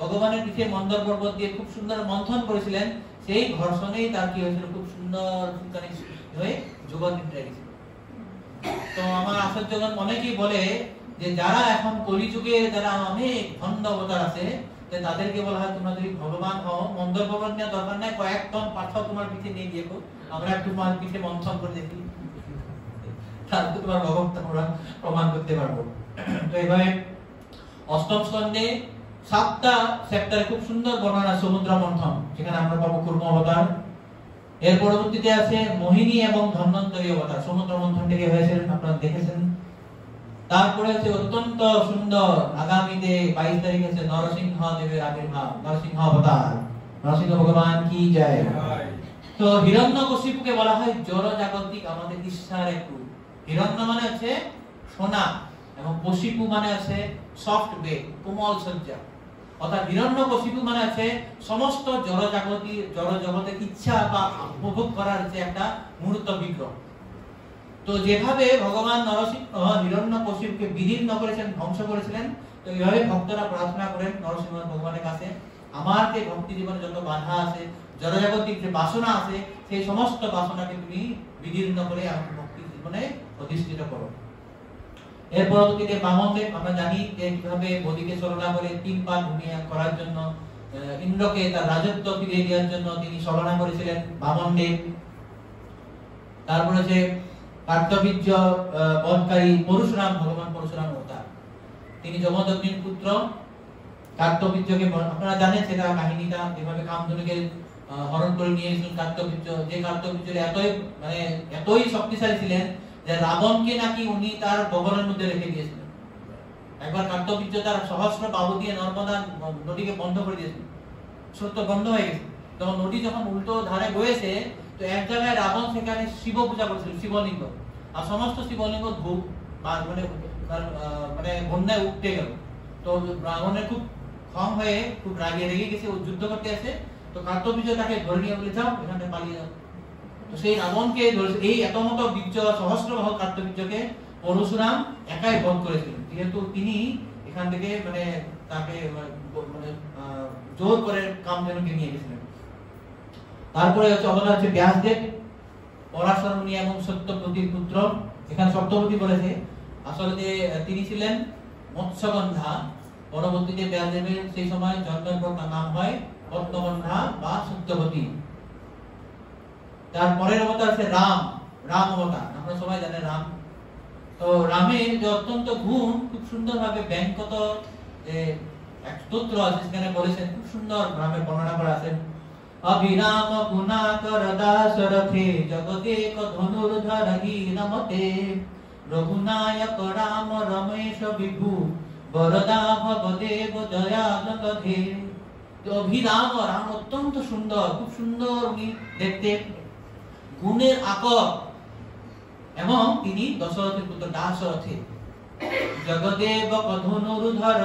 ভগবানের পিঠে মন্দর পর্বত দিয়ে খুব সুন্দর মন্থন করেছিলেন, সেই ঘর্ষণেই তার কি হয়েছিল, খুব সুন্দর চুলকানি হয়ে জগৎ নিদ্রা গেছিল। তো আমার আশ্চর্যজন অনেকেই বলে যে যারা এখন কলিযুগে যারা অনেক ভণ্ড অবতার আছে, তাদেরকে বলা হয় তোমরা যদি ভগবান হও, মন্দর পর্বত নেওয়ার দরকার নাই, কয়েক টন পাথর তোমার পিঠে নিয়ে গিয়ে আমরা একটু তোমার পিঠে মন্থন করে দেখি, তারপর তোমার ভগবত আমরা প্রমাণ করতে পারবো। তো এইভাবে 8ম স্কন্ধে 7টা চ্যাপ্টারে খুব সুন্দর বর্ণনা সমুদ্র মন্থন, যেখানে আমরা পাবো কুর্ম অবতার। এর পরবর্তীতে আছে মোহিনী এবং ধন্বন্তরী অবতার। সমুদ্র মন্থন থেকে হয়েছিলেন, আপনারা দেখেছেন। তারপরে হচ্ছে অত্যন্ত সুন্দর আগামীতে 22 তারিখে আছে নরসিংহ দেবের আবির্ভাব, নরসিংহ অবতার, নরসিংহ ভগবান কি জয়। তো হিরণ্যকশিপুকে বলা হয় জড় জাগতিক আমাদের ঈশ্বর এক রূপ। হিরণ্য মানে হচ্ছে সোনা এবং কশিপু মানে আছে সফট বেড, কোমল সজ্জা। অর্থাৎ হিরণ্যকশিপু মানে আছে সমস্ত জড় জগতের ইচ্ছা বা উপভোগ করার যে একটা মূর্ত বিগ্রহ। তো যেভাবে ভগবান নরসিংহ হিরণ্যকশিপুকে বিদীর্ণ করেছেন, ধ্বংস করেছিলেন, তো এইভাবে ভক্তরা প্রার্থনা করেন নরসিংহ ভগবানের কাছে, আমার যে ভক্তি জীবনে যত বাধা আছে, জড়জাগতিক যে বাসনা আছে, সেই সমস্ত বাসনাকে তুমি বিদীর্ণ করে আমার ভক্তি জীবনে অধিষ্ঠিত করো। এর পরবর্তীতে বামনদেব, আমরা জানি যে কিভাবে বদিকে ছলনা করে 3 পা ভূমি করার জন্য ইন্দ্রকে তার রাজত্ব ফিরিয়ে দেওয়ার জন্য তিনি ছলনা করেছিলেন বামনদেব। তারপরে যে কার্তবীর্য বধকারী পরশুরাম, ভগবান পরশুরাম অবতার, তিনি যমদগ্নির পুত্র। কার্তবীর্যকে আপনারা জানেন সেটা কাহিনীটা, যেভাবে কামধনুকে হরণ করে নিয়ে এসেছিলেন কার্তবীর্য, যে কার্তবীর্য এতই শক্তিশালী ছিলেন যে রাবণকে নাকি উনি তার গগনের মধ্যে রেখে দিয়েছিলেন। একবার কার্তবীর্য তার সহস্র বাহু দিয়ে নর্মদা নদীকে বন্ধ করে দিয়েছিল, সত্য বন্ধ হয়ে গেছে। তখন নদী যখন উল্টো ধারে বয়েছে, তো এক জায়গায় রাবণ সেখানে শিব পূজা করেছিল, শিবলিঙ্গ, আর সমস্ত শিবলিঙ্গ ধূপ মানে বন্যায় উঠতে গেল। তো রাবণের খুব ক্ষম হয়ে খুব রেগে গেছে, ও যুদ্ধ করতে আসে। তো কার্তবীর্য তাকে ধরে নিয়ে বলে যাও এখান থেকে পালিয়ে যাও। তো সেই রাবণকে এই এত মতো বীর্য সহস্রবাহ কার্তবীর্যকে পরশুরাম একাই বধ করেছিলেন, যেহেতু তিনি এখান থেকে মানে তাকে মানে জোর করে কামধেনুকে নিয়ে গেছিলেন। তারপরে অবতার হচ্ছে ব্যাসদেব, পরাশর মুনি এবং সত্যবতীর পুত্র। এখানে সত্যবতী বলেছে, আসলে তিনি ছিলেন মৎস্যগন্ধা। পরবর্তীতে ব্যাসদেবের সেই সময় জন্মের পর তার নাম হয় পদ্মগন্ধা বা সত্যবতী। তারপরের অবতার আছে রাম, রাম অবতার। আপনারা সবাই জানেন রাম। তো রামের যে অত্যন্ত গুণ খুব সুন্দরভাবে ব্যাংকত এক স্তোত্র আছে, সেখানে বলেছেন, খুব সুন্দর রামের বর্ণনা করা আছে। অভিরাম গুণাকর দাশরথে জগদেক ধনুর্ধর হীরমতে রঘুনায়ক রাম রমেশ বিভু বরদা ভবদেব দয়ালকধে। অভিরাম রাম অত্যন্ত সুন্দর, খুব সুন্দর উনি দেখতে, গুণের আকর, এবং তিনি দশরথের পুত্র দাশরথে। জগদেব ধনুর্ধর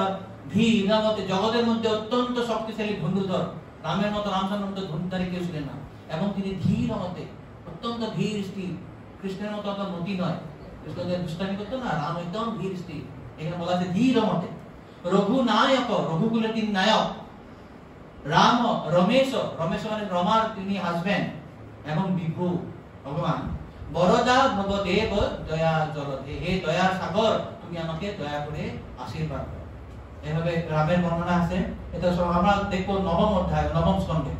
ধীরমতে, জগতের মধ্যে অত্যন্ত শক্তিশালী ধনুর্ধর। রামের মতো রামচন্দ্রের মতো ধনুর্ধারী কেউ ছিলেন না। এবং তিনি ধীরমতে, অত্যন্ত ধীর স্থির। কৃষ্ণের মতো অত মতি নয়, কৃষ্ণদের দুষ্টামি করতো না, রাম একদম ধীর স্থির। এখানে বলা আছে ধীরমতে। রঘুনায়ক, রঘুকুলের তিনি নায়ক। রাম রমেশ, রমেশ মানে রমার তিনি হাজবেন্ড, এবং বিভু ভগবান। বরদা ভবদেব দয়া জলধে, হে দয়ার সাগর, তুমি আমাকে দয়া করে আশীর্বাদ করো। এভাবে রামের বর্ণনা আছে। এটা সব আমরা দেখবো নবম অধ্যায়, নবম স্কন্ধে।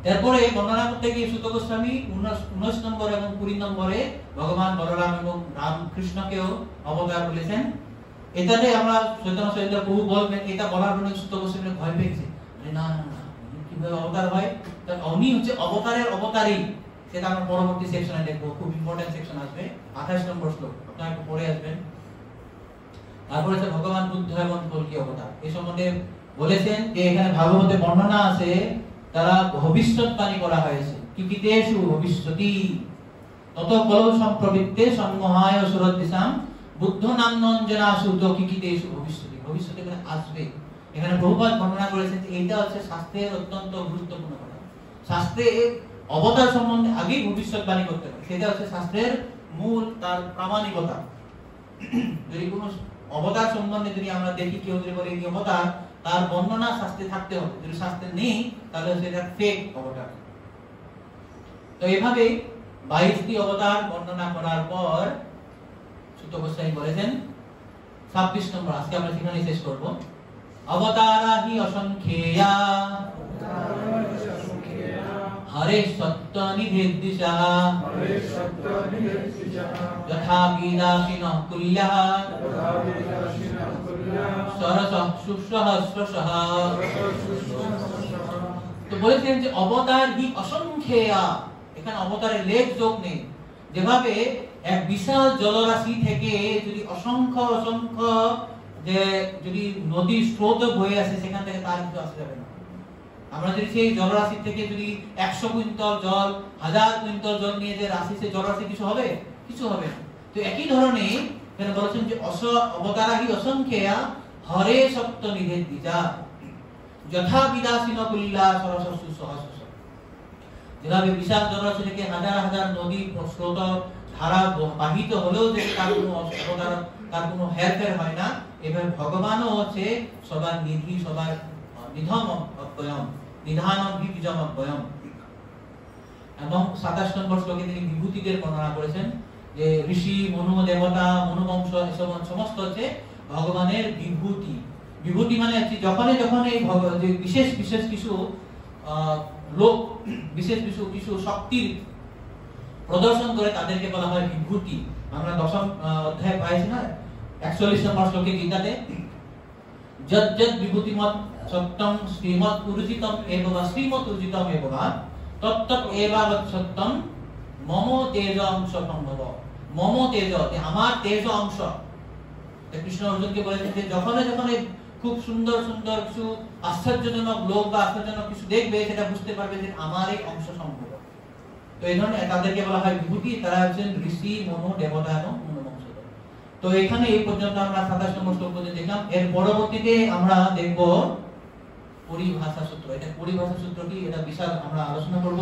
এরপরে বর্ণনা করতে গিয়ে সুত গোস্বামী 19 নম্বর এবং 20 নম্বরে ভগবান বলরাম এবং রাম কৃষ্ণকেও অবতার বলেছেন। এটাতে আমরা চৈতন্য চরিত্র প্রভু বলবেন, এটা বলার জন্য সুত গোস্বামী ভয় পেয়েছে, না না না কিভাবে অবতার হয়। উনি হচ্ছে অবতারের অবতারী। সেটা আমরা পরবর্তী সেকশনে দেখবো, খুব ইম্পর্টেন্ট সেকশন আসবে, 28 নম্বর শ্লোক, আপনারা একটু পড়ে আসবেন। তারপরে আছে ভগবান বুদ্ধ এবং কল্কি অবতার। এই সম্বন্ধে বলেছেন যে এখানে ভাগবতে বর্ণনা আছে, তারা ভবিষ্যৎবাণী করা হয়েছে। কিকিতেষু ভবিষ্যতি তত কলৌ সম্প্রবৃত্তে সম্মোহায় সুরদ্দিশাম বুদ্ধ নামনঞ্জনাসু তো কিকিতেষু ভবিষ্যতি। ভবিষ্যতে এখানে আসবে। এখানে প্রভুপাদ বর্ণনা করেছেন যে এইটা হচ্ছে শাস্ত্রের অত্যন্ত গুরুত্বপূর্ণ কথা। শাস্ত্রে অবতার সম্বন্ধে আগেই ভবিষ্যৎবাণী করতে হবে, সেটা হচ্ছে শাস্ত্রের মূল, তার প্রামাণিকতা। যদি কোনো অবতার সম্বন্ধে যদি আমরা দেখি, কেউ যদি বলে এই অবতার, তার বর্ণনা শাস্ত্রে থাকতে হবে। যদি শাস্ত্রে নেই তাহলে সেটা ফেক অবতার। তো এইভাবে 22টি অবতার বর্ণনা করার পর সুত গোস্বামী বলেছেন 26 নম্বর, আজকে আমরা সেখানে শেষ করব। অবতারা হি অসংখ্যেয়া হরে সত্য নিধেদ্দিশা যথা বিদাসিন কুল্যা সরসঃ সুসহস্রশঃ। তো বলেছেন যে অবতার হি অসংখ্যেয়া, এখানে অবতারের লেখ যোগ নেই। যেভাবে এক বিশাল জলরাশি থেকে যদি অসংখ্য অসংখ্য যে যদি নদীর স্রোত বয়ে আসে, সেখান থেকে তার কিছু আসতে যাবে না। আমরা যদি সেই জলরাশি থেকে যদি 100 কুইন্টাল জল, 1000 কুইন্টাল জল নিয়ে যে রাশি, সেই জলরাশি কিছু হবে? কিছু হবে না। তো একই ধরনের এখানে বলেছেন যে অবতারাহি অসংখ্যেয়া হরে সত্য নিধেদ্দিশা যথা বিদাসিন কুল্যা সরসস্যু সহস্র। যেভাবে বিশাল জলরাশি থেকে হাজার হাজার নদী স্রোত ধারা বাহিত হলেও যে তার কোনো অবতার, তার কোনো হেরফের হয় না, এভাবে ভগবানও হচ্ছে সবার নিধি, সবার নিধম অব্যয়ম, নিধানম বিজম অব্যয়ম। এবং 27 নম্বর শ্লোকে তিনি বিভূতিদের বর্ণনা করেছেন যে ঋষি, মনু, দেবতা, মনুবংশ এসব সমস্ত হচ্ছে ভগবানের বিভূতি। বিভূতি মানে হচ্ছে যখন এই বিশেষ বিশেষ কিছু লোক, বিশেষ কিছু শক্তির প্রদর্শন করে, তাদেরকে বলা হয় বিভূতি। আমরা 10ম অধ্যায় পাইছি না, 41 নম্বর শ্লোকে গীতাতে, যদ যদ বিভূতিমত সত্যম শ্রীমৎ উর্জিতম এব বা শ্রীমৎ উর্জিতম এব বা তত্তৎ এবাবৎ সত্যম মম তেজ অংশ সম্ভব। মম তেজ, আমার তেজ অংশ। কৃষ্ণ অর্জুনকে বলেছেন যে যখন খুব সুন্দর সুন্দর কিছু আশ্চর্যজনক লোক বা আশ্চর্যজনক কিছু দেখবে, সেটা বুঝতে পারবে যে আমার এই অংশ সম্ভব। তো এই ধরনের তাদেরকে বলা হয় বিভূতি। তারা হচ্ছেন ঋষি, মনু, দেবতা এবং মনুবংশধর। তো এখানে এই পর্যন্ত আমরা 27 নম্বর শ্লোক পর্যন্ত দেখলাম। এর পরবর্তীতে আমরা দেখব পরিভাষা সূত্র। এটা পরিভাষা সূত্র কি, এটা বিশাল আমরা আলোচনা করব।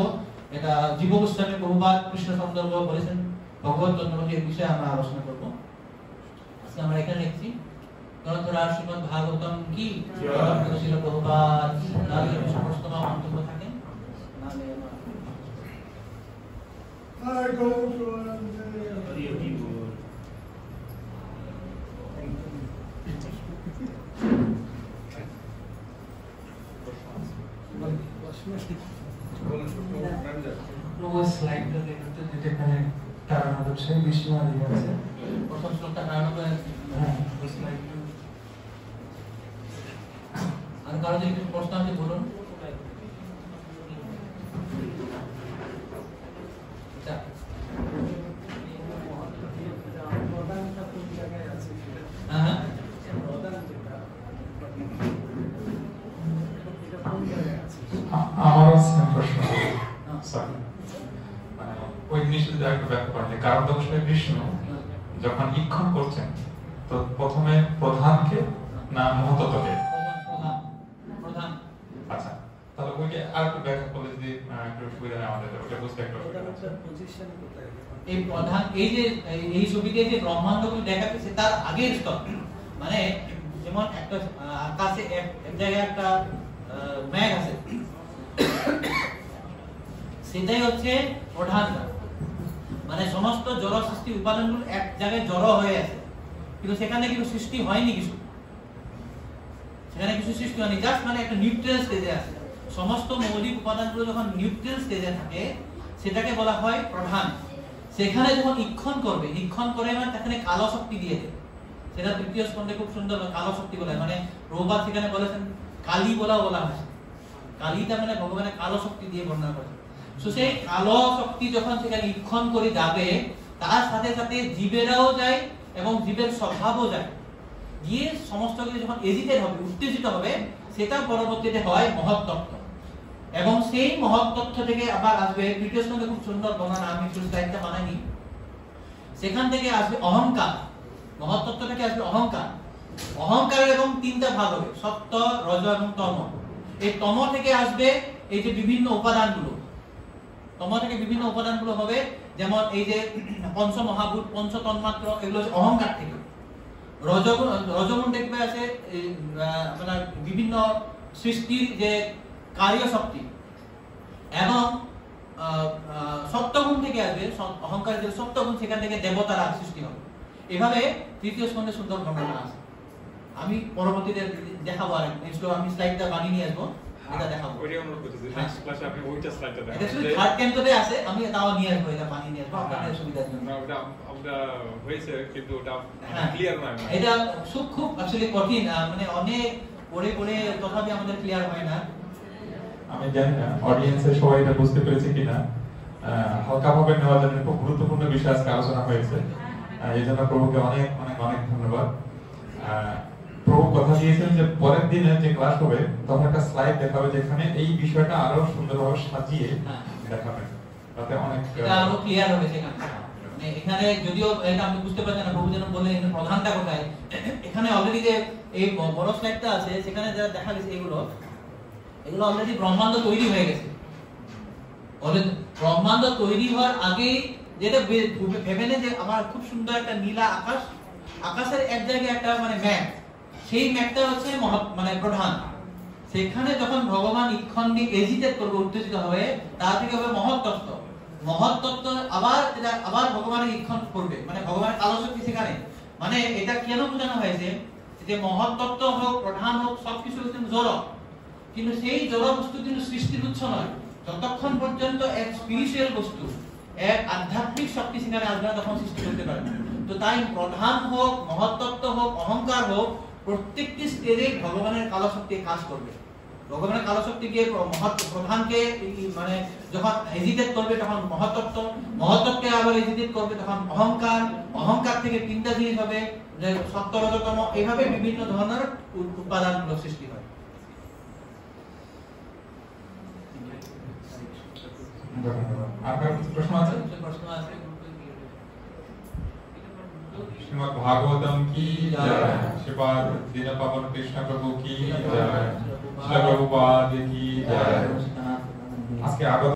এটা জীব গোস্বামী প্রভুপাদ কৃষ্ণ সন্দর্ভ বলেছেন ভগবত তত্ত্বের বিষয়ে আমরা আলোচনা করব। আজকে আমরা এখানে লিখছি গ্রন্থরাজ শ্রীমদ্ ভাগবতম কি জয় শ্রী প্রভুপাদ। তাহলে সমস্ত মন্তব্য থাকে নালে
I go to
স্লাইডটা দেখাতে যেটা এখানে কারণ হচ্ছে বিষ্ণু আদি আছে
প্রথম শ্লোকটা কারণ
স্লাইডটা
আর কারো যদি কিছু প্রশ্ন আছে বলুন। আচ্ছা হ্যাঁ
আমারও সেম প্রশ্ন স্যার, মানে ওই জিনিসটা যদি একটু ব্যাখ্যা করেন যে কারণ দর্শনে বিষ্ণু যখন ইক্ষণ করছেন তো প্রথমে প্রধানকে না মহতত্ত্বকে?
প্রধান।
আচ্ছা, তাহলে ওইটা আর একটু ব্যাখ্যা করলে যদি একটু সুবিধা হয় আমাদের, ওটা বুঝতে একটু
এই প্রধান এই যে এই ছবিতে যে ব্রহ্মাণ্ডগুলো দেখাচ্ছে তার আগের স্তর, মানে যেমন একটা আকাশে এক জায়গায় একটা মেঘ আছে, সেটাই হচ্ছে প্রধান। মানে সমস্ত জড় সৃষ্টি উপাদানগুলো এক জায়গায় জড়ো হয়ে আছে, কিন্তু সেখানে কিছু সৃষ্টি হয়নি, সেখানে কিছু সৃষ্টি হয়নি, জাস্ট মানে একটা নিউট্রাল স্টেজে আছে। সমস্ত মৌলিক উপাদানগুলো যখন নিউট্রাল স্টেজে থাকে সেটাকে বলা হয় প্রধান। সেখানে যখন ইক্ষণ করবে, ইক্ষণ করে মানে সেখানে কালো শক্তি দিয়ে দেবে, সেটা তৃতীয় স্কন্ধে খুব সুন্দর কালো শক্তি বলে, মানে প্রভুপাদ সেখানে বলেছেন কালী বলা হয়। কালীটা মানে ভগবানের কালো শক্তি দিয়ে বর্ণনা করে। সো সেই কালো শক্তি যখন সেখানে ইক্ষণ করে যাবে, তার সাথে সাথে জীবেরাও যায় এবং জীবের স্বভাবও যায়, গিয়ে সমস্ত কিছু যখন এজিটেড হবে, উত্তেজিত হবে, সেটা পরবর্তীতে হয় মহত্তত্ত্ব। এবং সেই মহত্তত্ত্ব থেকে আবার আসবে তৃতীয় স্কন্ধে খুব সুন্দর বর্ণনা, আমি একটু স্লাইডটা বানাইনি, সেখান থেকে আসবে অহংকার। মহত্তত্ত্ব থেকে আসবে অহংকার। অহংকারের এবং তিনটা ভাগ হবে, সত্য, রজ এবং তম। এই তম থেকে আসবে এই যে বিভিন্ন উপাদানগুলো, তম থেকে বিভিন্ন উপাদানগুলো হবে, যেমন এই যে পঞ্চ মহাভূত, পঞ্চ তন্মাত্র, এগুলো হচ্ছে অহংকার থেকে। রজগুণ দেখবে আছে আপনার বিভিন্ন সৃষ্টির যে কার্য শক্তি, এবং সপ্তগুণ থেকে আসবে অহংকারের যে সপ্তগুণ, সেখান থেকে দেবতারা সৃষ্টি হবে। এভাবে তৃতীয় স্কন্ধে সুন্দর বর্ণনা আছে। আমি পরবর্তীতে দেখাবো, আর আমি স্লাইডটা বানিয়ে নিয়ে আসবো, এটা দেখাবো।
ওইটা অনুরোধ করতেছি নেক্সট ক্লাসে আপনি ওইটা স্লাইডটা দেখাবেন।
এটা শুধু থার্ড ক্যাম্পে আছে, আমি তাও নিয়ে আসবো, এটা বানিয়ে নিয়ে আসবো আপনাদের সুবিধার জন্য।
না ওটা হয়েছে কিন্তু ওটা
হ্যাঁ,
ক্লিয়ার নয়।
এটা খুব আসলে কঠিন, মানে অনেক পড়ে পড়ে তথাপি আমাদের ক্লিয়ার হয় না।
আমি জানি না অডিয়েন্সের সবাই এটা বুঝতে পেরেছে কিনা, হালকাভাবে নেওয়ার জন্য খুব গুরুত্বপূর্ণ বিষয় আজকে আলোচনা হয়েছে, এই জন্য প্রভুকে অনেক অনেক অনেক ধন্যবাদ। প্রভু কথা দিয়েছেন যে পরের দিনে যে ক্লাস হবে তখন একটা স্লাইড দেখাবে যেখানে এই বিষয়টা আরো সুন্দরভাবে সাজিয়ে দেখাবেন, তাতে অনেক
এটা আরো ক্লিয়ার হবে সেখানে। মানে এখানে যদিও এটা আপনি বুঝতে পারছেন না, প্রভু যেন বললেন এখানে প্রধানটা কোথায়, এখানে অলরেডি যে এই বড় স্লাইডটা আছে সেখানে যা দেখা গেছে এগুলো অলরেডি ব্রহ্মাণ্ড তৈরি হয়ে গেছে। অলরেডি ব্রহ্মাণ্ড তৈরি হওয়ার আগে যেটা ভেবে নেন যে আমার খুব সুন্দর একটা নীলা আকাশ, আকাশের এক জায়গায় একটা মানে ম্যাঘ, সেই ম্যাঘটা হচ্ছে মানে প্রধান। সেখানে যখন ভগবান ইক্ষণ দিয়ে এজিটেট করবে, উত্তেজিত হবে, তা থেকে হবে মহত্তত্ত্ব। মহত্তত্ত্ব আবার ভগবানের ইক্ষণ করবে, মানে ভগবানের কালো শক্তি সেখানে। মানে এটা কেন বোঝানো হয়েছে যে মহত্তত্ত্ব হোক, প্রধান হোক, সবকিছু হচ্ছে জড়, কিন্তু সেই জড় বস্তু কিন্তু সৃষ্টির উৎস নয়। যতক্ষণ পর্যন্ত এক স্পিরিচুয়াল বস্তু, এক আধ্যাত্মিক শক্তি সেখানে আসবে না, তখন সৃষ্টি করতে পারে না। তো তাই প্রধান হোক, মহত্তত্ত্ব হোক, অহংকার হোক, প্রত্যেকটি স্টেজে ভগবানের কালো শক্তি কাজ করবে। ভগবানের কালো শক্তিকে প্রধানকে মানে যখন হেজিটেট করবে তখন মহত্তত্ত্বকে আবার হেজিটেট করবে তখন অহংকার থেকে তিনটা জিনিস হবে, যে সত্য, রজ, তম, এইভাবে বিভিন্ন ধরনের উপাদানগুলো সৃষ্টি হয়।
আপনার প্রশ্ন আছে?
প্রশ্ন আছে?
श्रीमद् भागवतम की जय, श्रीपाद दीनपावन कृष्ण प्रभु की जय, श्रील प्रभुपाद की जय। आज के